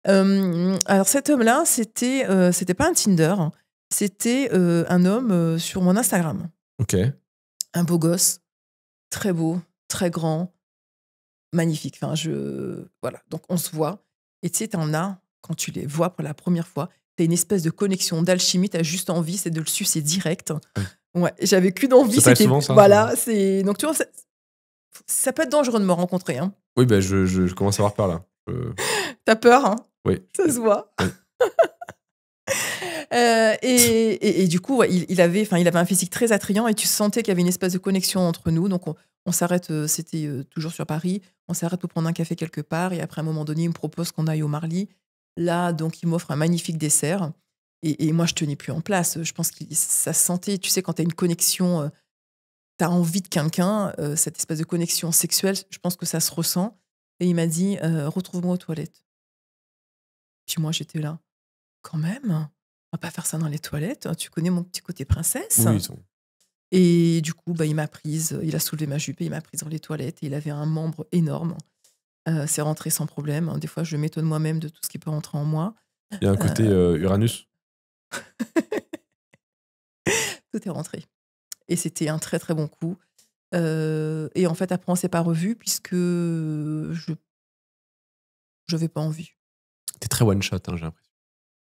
S1: Alors cet homme-là, c'était pas un Tinder, c'était un homme sur mon Instagram.
S2: Ok.
S1: Un beau gosse, très beau, très grand, magnifique. Enfin, voilà. Donc on se voit. Et tu sais, t'en as, quand tu les vois pour la première fois, t'as une espèce de connexion d'alchimie, t'as juste envie, c'est de le sucer direct. Ouais, j'avais qu'une envie.
S2: Ça souvent, ça.
S1: Voilà, c'est... Donc tu vois, ça peut être dangereux de me rencontrer. Hein.
S2: Oui, ben je commence à avoir peur, là.
S1: T'as peur, hein?
S2: Oui.
S1: Ça se voit.
S2: Oui.
S1: Et du coup, ouais, il avait un physique très attrayant et tu sentais qu'il y avait une espèce de connexion entre nous. Donc, on s'arrête, c'était toujours sur Paris, on s'arrête pour prendre un café quelque part et après, à un moment donné, il me propose qu'on aille au Marly. Là, donc, il m'offre un magnifique dessert et moi, je tenais plus en place. Je pense que ça se sentait, tu sais, quand tu as une connexion, tu as envie de quelqu'un, cette espèce de connexion sexuelle, je pense que ça se ressent. Et il m'a dit, retrouve-moi aux toilettes. Puis moi, j'étais là, quand même, on va pas faire ça dans les toilettes, tu connais mon petit côté princesse.
S2: Oui,
S1: et du coup, il m'a prise, il a soulevé ma jupe et il m'a prise dans les toilettes et il avait un membre énorme. C'est rentré sans problème. Des fois, je m'étonne moi-même de tout ce qui peut rentrer en moi.
S2: Il y a un côté Uranus.
S1: Tout est rentré. Et c'était un très, très bon coup. Et en fait, après, on ne s'est pas revus puisque je n'avais pas envie.
S2: T'es très one-shot, hein, j'ai l'impression.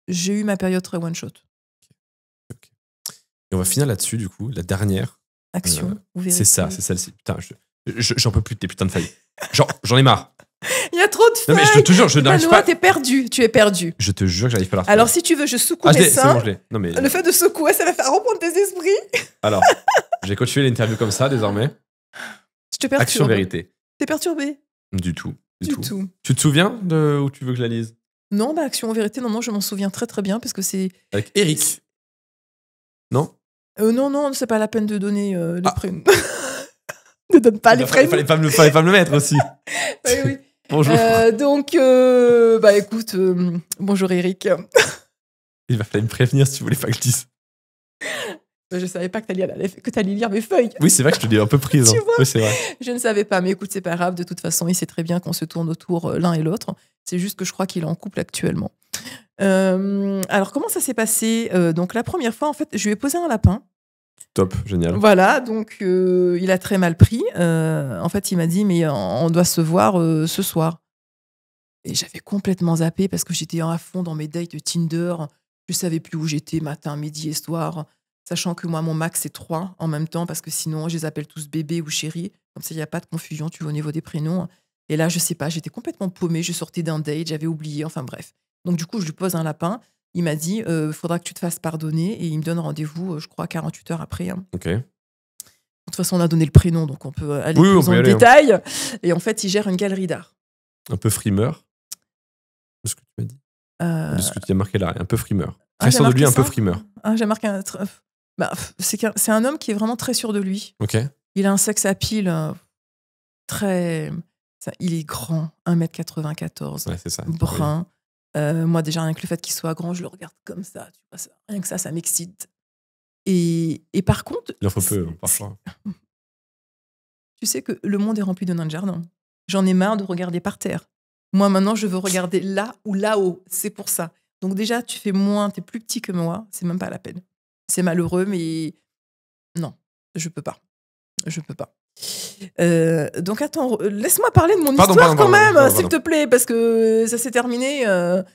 S1: J'ai eu ma période très one-shot.
S2: Okay. Et on va finir là-dessus, du coup, la dernière.
S1: Action, vous verrez.
S2: C'est ça, c'est celle-ci. Putain, j'en peux plus de tes putains de feuilles. J'en ai marre.
S1: Il y a trop de feuilles.
S2: Non, mais je te jure, je n'arrive pas.
S1: T'es perdu, tu es perdu.
S2: Je te jure que j'arrive pas à la refaire.
S1: Alors, si tu veux, je secoue mes seins.
S2: C'est bon, je l'ai. Non, mais...
S1: Le fait de secouer, ça va faire reprendre tes esprits.
S2: Alors, j'ai continué l'interview comme ça, désormais.
S1: Je te perturbe.
S2: Action vérité.
S1: T'es perturbé?
S2: Du tout.
S1: Du tout.
S2: Tu te souviens de où tu veux que je la lise?
S1: Non, Action vérité, non, je m'en souviens très très bien parce que c'est...
S2: Avec Eric. Non?
S1: Non, c'est pas la peine de donner les prénoms. Ne donne pas les prénoms.
S2: Fallait pas me le mettre aussi.
S1: Oui.
S2: Bonjour.
S1: Donc, écoute, bonjour Eric.
S2: Il va falloir me prévenir si tu voulais pas que je dise.
S1: Je savais pas que t'allais lire mes feuilles.
S2: Oui, c'est vrai que je te l'ai un peu prise.
S1: Tu vois,
S2: oui, c'est vrai.
S1: Je ne savais pas, mais écoute, c'est pas grave. De toute façon, il sait très bien qu'on se tourne autour l'un et l'autre. C'est juste que je crois qu'il est en couple actuellement. Alors, comment ça s'est passé? Donc, la première fois, en fait, je lui ai posé un lapin.
S2: Top, génial.
S1: Voilà, donc il a très mal pris. En fait, il m'a dit, mais on doit se voir ce soir. Et j'avais complètement zappé parce que j'étais à fond dans mes dates Tinder. Je savais plus où j'étais, matin, midi et soir. Sachant que moi, mon max, c'est 3 en même temps parce que sinon, je les appelle tous bébé ou chéri. Comme ça, il n'y a pas de confusion, tu vois, au niveau des prénoms. Et là, je sais pas, j'étais complètement paumée. Je sortais d'un date, j'avais oublié, enfin bref. Donc, du coup, je lui pose un lapin. Il m'a dit, faudra que tu te fasses pardonner. Et il me donne rendez-vous, je crois, 48 heures après. Hein.
S2: Ok.
S1: De toute façon, on a donné le prénom, donc on peut aller
S2: plus
S1: dans le détail. Et en fait, il gère une galerie d'art.
S2: Un peu frimeur. De ce que tu m'as dit. De ce que tu as marqué là. Un peu frimeur. Très sûr de lui, un peu frimeur.
S1: J'ai marqué un... c'est un homme qui est vraiment très sûr de lui.
S2: Ok.
S1: Il a un sex appeal très... Il est grand, 1m94,
S2: ouais, c'est ça.
S1: brun. Oui. Moi, déjà, rien que le fait qu'il soit grand, je le regarde comme ça. Tu vois, rien que ça m'excite. Et par contre...
S2: Il en faut peu, parfois.
S1: Tu sais que le monde est rempli de nains de jardin. J'en ai marre de regarder par terre. Moi, maintenant, je veux regarder là ou là-haut. C'est pour ça. Donc déjà, tu fais moins, t'es plus petit que moi. C'est même pas la peine. C'est malheureux, mais non, je peux pas. Donc attends, laisse-moi parler de mon histoire quand même, s'il te plaît, parce que ça s'est terminé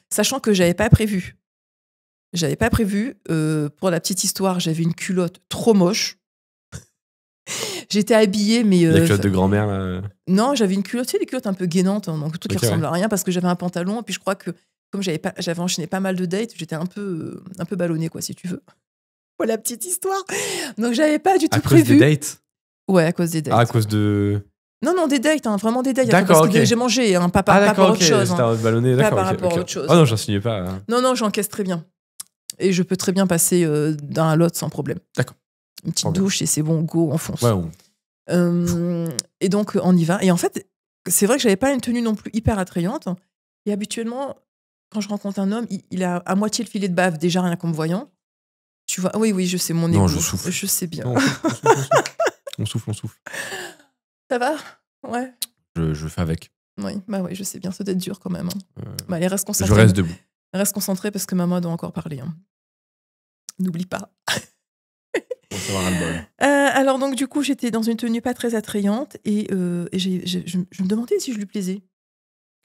S1: sachant que j'avais pas prévu. Pour la petite histoire, j'avais une culotte trop moche. J'étais habillée, mais...
S2: La culotte de grand-mère, là.
S1: Non, j'avais une culotte, tu sais, des culottes un peu gainantes, hein, donc tout qui ressemble à rien, parce que j'avais un pantalon, et puis je crois que, comme j'avais enchaîné pas mal de dates, j'étais un peu ballonnée, quoi, si tu veux. Voilà la petite histoire. Donc, j'avais pas du tout prévu.
S2: À cause des dates?
S1: Ouais, à cause des dates.
S2: Ah, à cause de...
S1: Non, des dates, hein, vraiment des dates.
S2: D'accord,
S1: parce que j'ai mangé, hein, pas par rapport à autre chose.
S2: C'était ballonné, d'accord.
S1: Pas par rapport à autre chose.
S2: Oh non, j'insinuais pas. Hein.
S1: Non, j'encaisse très bien. Et je peux très bien passer d'un à l'autre sans problème.
S2: D'accord.
S1: Une petite douche et c'est bon, go, on fonce.
S2: Ouais,
S1: et donc, on y va. Et en fait, c'est vrai que j'avais pas une tenue non plus hyper attrayante. Et habituellement, quand je rencontre un homme, il a à moitié le filet de bave, déjà rien qu'en me voyant. Tu vois, oui, je sais, mon égo.
S2: Non, je souffle.
S1: Je sais bien.
S2: Non, on souffle.
S1: Ça va? Ouais.
S2: Je fais avec.
S1: Oui, je sais bien, ça doit être dur quand même. Hein. Allez, reste concentré.
S2: Je reste debout.
S1: Reste concentré parce que maman doit encore parler. Hein. N'oublie pas. Alors donc du coup j'étais dans une tenue pas très attrayante et je me demandais si je lui plaisais.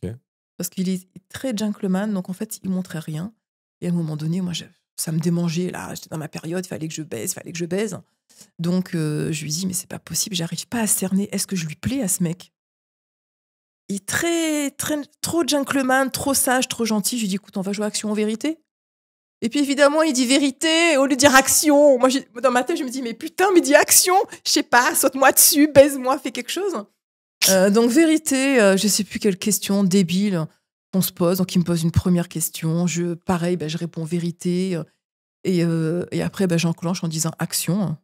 S2: Okay.
S1: Parce qu'il est très gentleman, donc en fait il montrait rien. Et à un moment donné, moi ça me démangeait, là j'étais dans ma période, il fallait que je baise. Donc je lui dis mais c'est pas possible, j'arrive pas à cerner, est-ce que je lui plais à ce mec? Il est trop gentleman, trop sage, trop gentil. Je lui dis écoute, on va jouer action en vérité. Et puis évidemment, il dit vérité au lieu de dire action. Moi, dans ma tête, je me dis mais putain, mais dis action. Je sais pas, saute-moi dessus, baise-moi, fais quelque chose. Donc vérité, je sais plus quelle question débile on se pose. Donc il me pose une première question. Pareil, je réponds vérité. Et après, j'enclenche en disant action.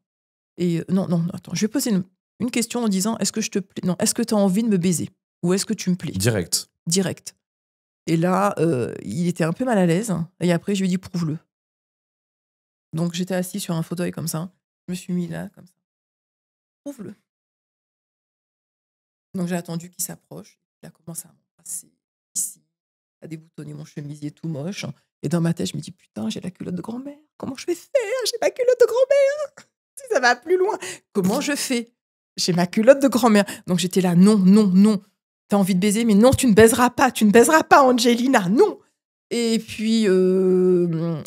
S1: Et non, attends, je vais poser une question en disant est-ce que je te plais? Non, est-ce que tu as envie de me baiser? Ou est-ce que tu me plais? Direct. Et là, il était un peu mal à l'aise. Et après, je lui ai dit, prouve-le. Donc, j'étais assise sur un fauteuil comme ça. Je me suis mis là, comme ça. Prouve-le. Donc, j'ai attendu qu'il s'approche. Il a commencé à m'embrasser ici, à déboutonner mon chemisier tout moche. Et dans ma tête, je me dis, putain, j'ai la culotte de grand-mère. Comment je vais faire? J'ai ma culotte de grand-mère. Si ça va plus loin. Comment je fais? J'ai ma culotte de grand-mère. Donc, j'étais là, non. T'as envie de baiser, mais non, tu ne baiseras pas, Angelina, non. Et puis,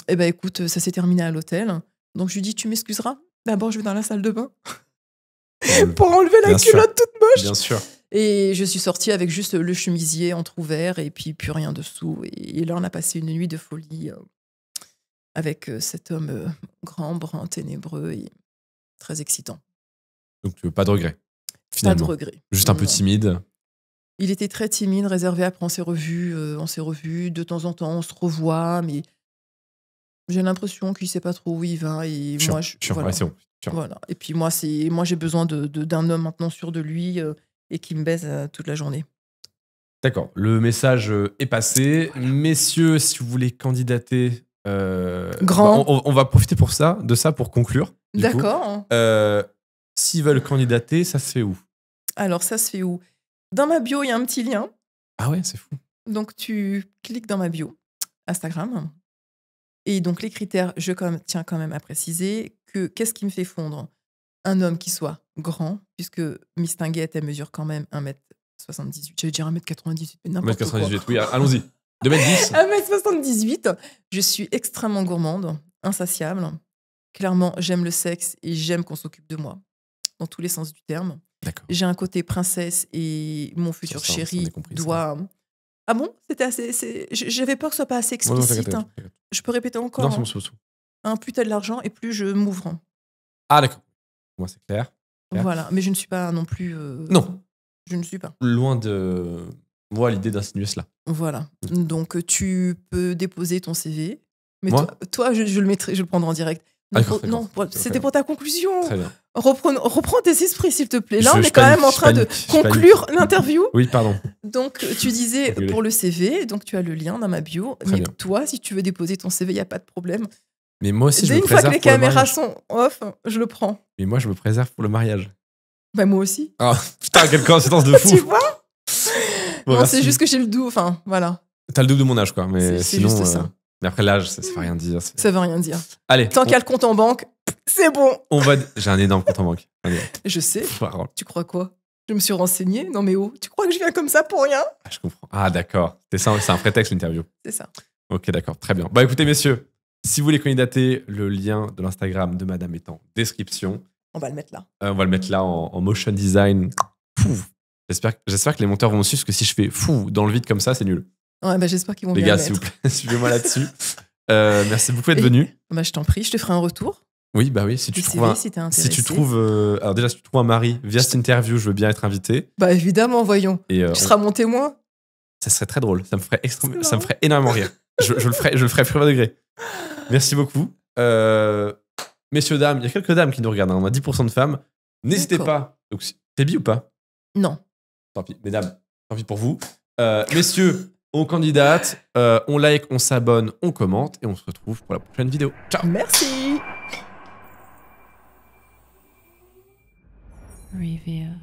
S1: écoute, ça s'est terminé à l'hôtel. Donc, je lui dis, tu m'excuseras? D'abord, je vais dans la salle de bain pour enlever la culotte toute moche.
S2: Bien sûr.
S1: Et je suis sortie avec juste le chemisier entrouvert et puis plus rien dessous. Et là, on a passé une nuit de folie avec cet homme grand, brun, ténébreux et très excitant.
S2: Donc, tu veux pas de regret, finalement?
S1: Pas de regret.
S2: Juste un peu timide.
S1: Il était très timide, réservé. Après, on s'est revus. De temps en temps, on se revoit, mais j'ai l'impression qu'il ne sait pas trop où il va. Et moi, voilà.
S2: Ouais, c'est bon.
S1: Voilà. Et puis moi, j'ai besoin d'un homme maintenant sûr de lui et qui me baise toute la journée.
S2: D'accord. Le message est passé. Messieurs, si vous voulez candidater,
S1: grand,
S2: on va profiter de ça pour conclure.
S1: D'accord.
S2: S'ils veulent candidater, ça se fait où? Alors, ça se fait où?
S1: Dans ma bio, il y a un petit lien.
S2: Ah ouais, c'est fou.
S1: Donc, tu cliques dans ma bio, Instagram. Et donc, les critères, je tiens quand même à préciser que qu'est-ce qui me fait fondre? Un homme qui soit grand, puisque Miss Tinguette, elle mesure quand même 1m78. J'allais dire 1m98, mais n'importe quoi.
S2: 1m98, oui, allons-y. 2m10.
S1: 1m78. Je suis extrêmement gourmande, insatiable. Clairement, j'aime le sexe et j'aime qu'on s'occupe de moi, dans tous les sens du terme.
S2: D'accord.
S1: J'ai un côté princesse et mon futur chéri doit... Ah bon? C'était assez... J'avais peur que ce soit pas assez explicite. Non, je peux répéter encore?
S2: Non, c'est
S1: plus t'as de l'argent et plus je m'ouvre.
S2: Ah d'accord. Moi, c'est clair.
S1: Voilà, mais je ne suis pas non plus...
S2: Non.
S1: Je ne suis pas.
S2: Loin de moi l'idée d'insinuer cela.
S1: Voilà. Donc, tu peux déposer ton CV. Mais
S2: moi
S1: toi, je le mettrai, je le prendrai en direct. Non, c'était pour ta conclusion.
S2: Très bien.
S1: Reprends tes esprits, s'il te plaît. Là, on est quand même en train de conclure l'interview.
S2: Oui, pardon.
S1: Donc, tu disais pour le CV, donc tu as le lien dans ma bio. Mais toi, si tu veux déposer ton CV, il n'y a pas de problème.
S2: Mais moi aussi,
S1: Dès une fois que les caméras sont off, je le prends.
S2: Mais moi, je me préserve pour le mariage.
S1: Bah, moi aussi.
S2: Ah, putain, quelle coïncidence de fou.
S1: Tu vois? Non, c'est juste que j'ai le double. Enfin, voilà.
S2: T'as le double de mon âge, quoi. Mais
S1: c'est
S2: sinon,
S1: juste ça.
S2: Mais après l'âge, ça veut rien dire.
S1: Ça veut rien dire.
S2: Allez.
S1: Tant qu'il y a le compte en banque, c'est bon.
S2: J'ai un énorme compte en banque. Allez.
S1: Je sais. Tu crois quoi? Je me suis renseignée. Non mais tu crois que je viens comme ça pour rien?
S2: Je comprends. Ah d'accord. C'est un prétexte l'interview.
S1: C'est ça.
S2: Ok, d'accord. Très bien. Bah écoutez messieurs, si vous voulez candidater, le lien de l'Instagram de Madame est en description.
S1: On va le mettre là.
S2: On va le mettre là en motion design. J'espère que les monteurs vont me suivre, parce que si je fais fou dans le vide comme ça, c'est nul.
S1: Ouais, bah, j'espère qu'ils vont
S2: Les
S1: bien
S2: gars,
S1: le
S2: s'il vous
S1: mettre.
S2: plaît, suivez-moi là-dessus. Merci beaucoup d'être venu.
S1: Bah, je t'en prie, je te ferai un retour.
S2: Oui, bah oui, si tu trouves un,
S1: si t'es
S2: si tu
S1: intéressé.
S2: trouves, alors déjà, si tu trouves un mari via cette interview, je veux bien être invité.
S1: Bah évidemment, voyons.
S2: Et
S1: Tu seras mon témoin.
S2: ça serait très drôle. Ça me ferait
S1: C'est
S2: énormément rire. je le ferai premier degré. Merci beaucoup. Messieurs, dames, il y a quelques dames qui nous regardent. On a 10% de femmes. N'hésitez pas. Donc, t'es bi ou pas?
S1: Non.
S2: Tant pis. Mesdames, tant pis pour vous. Messieurs, on candidate, on like, on s'abonne, on commente et on se retrouve pour la prochaine vidéo. Ciao.
S1: Merci.
S3: Reveal.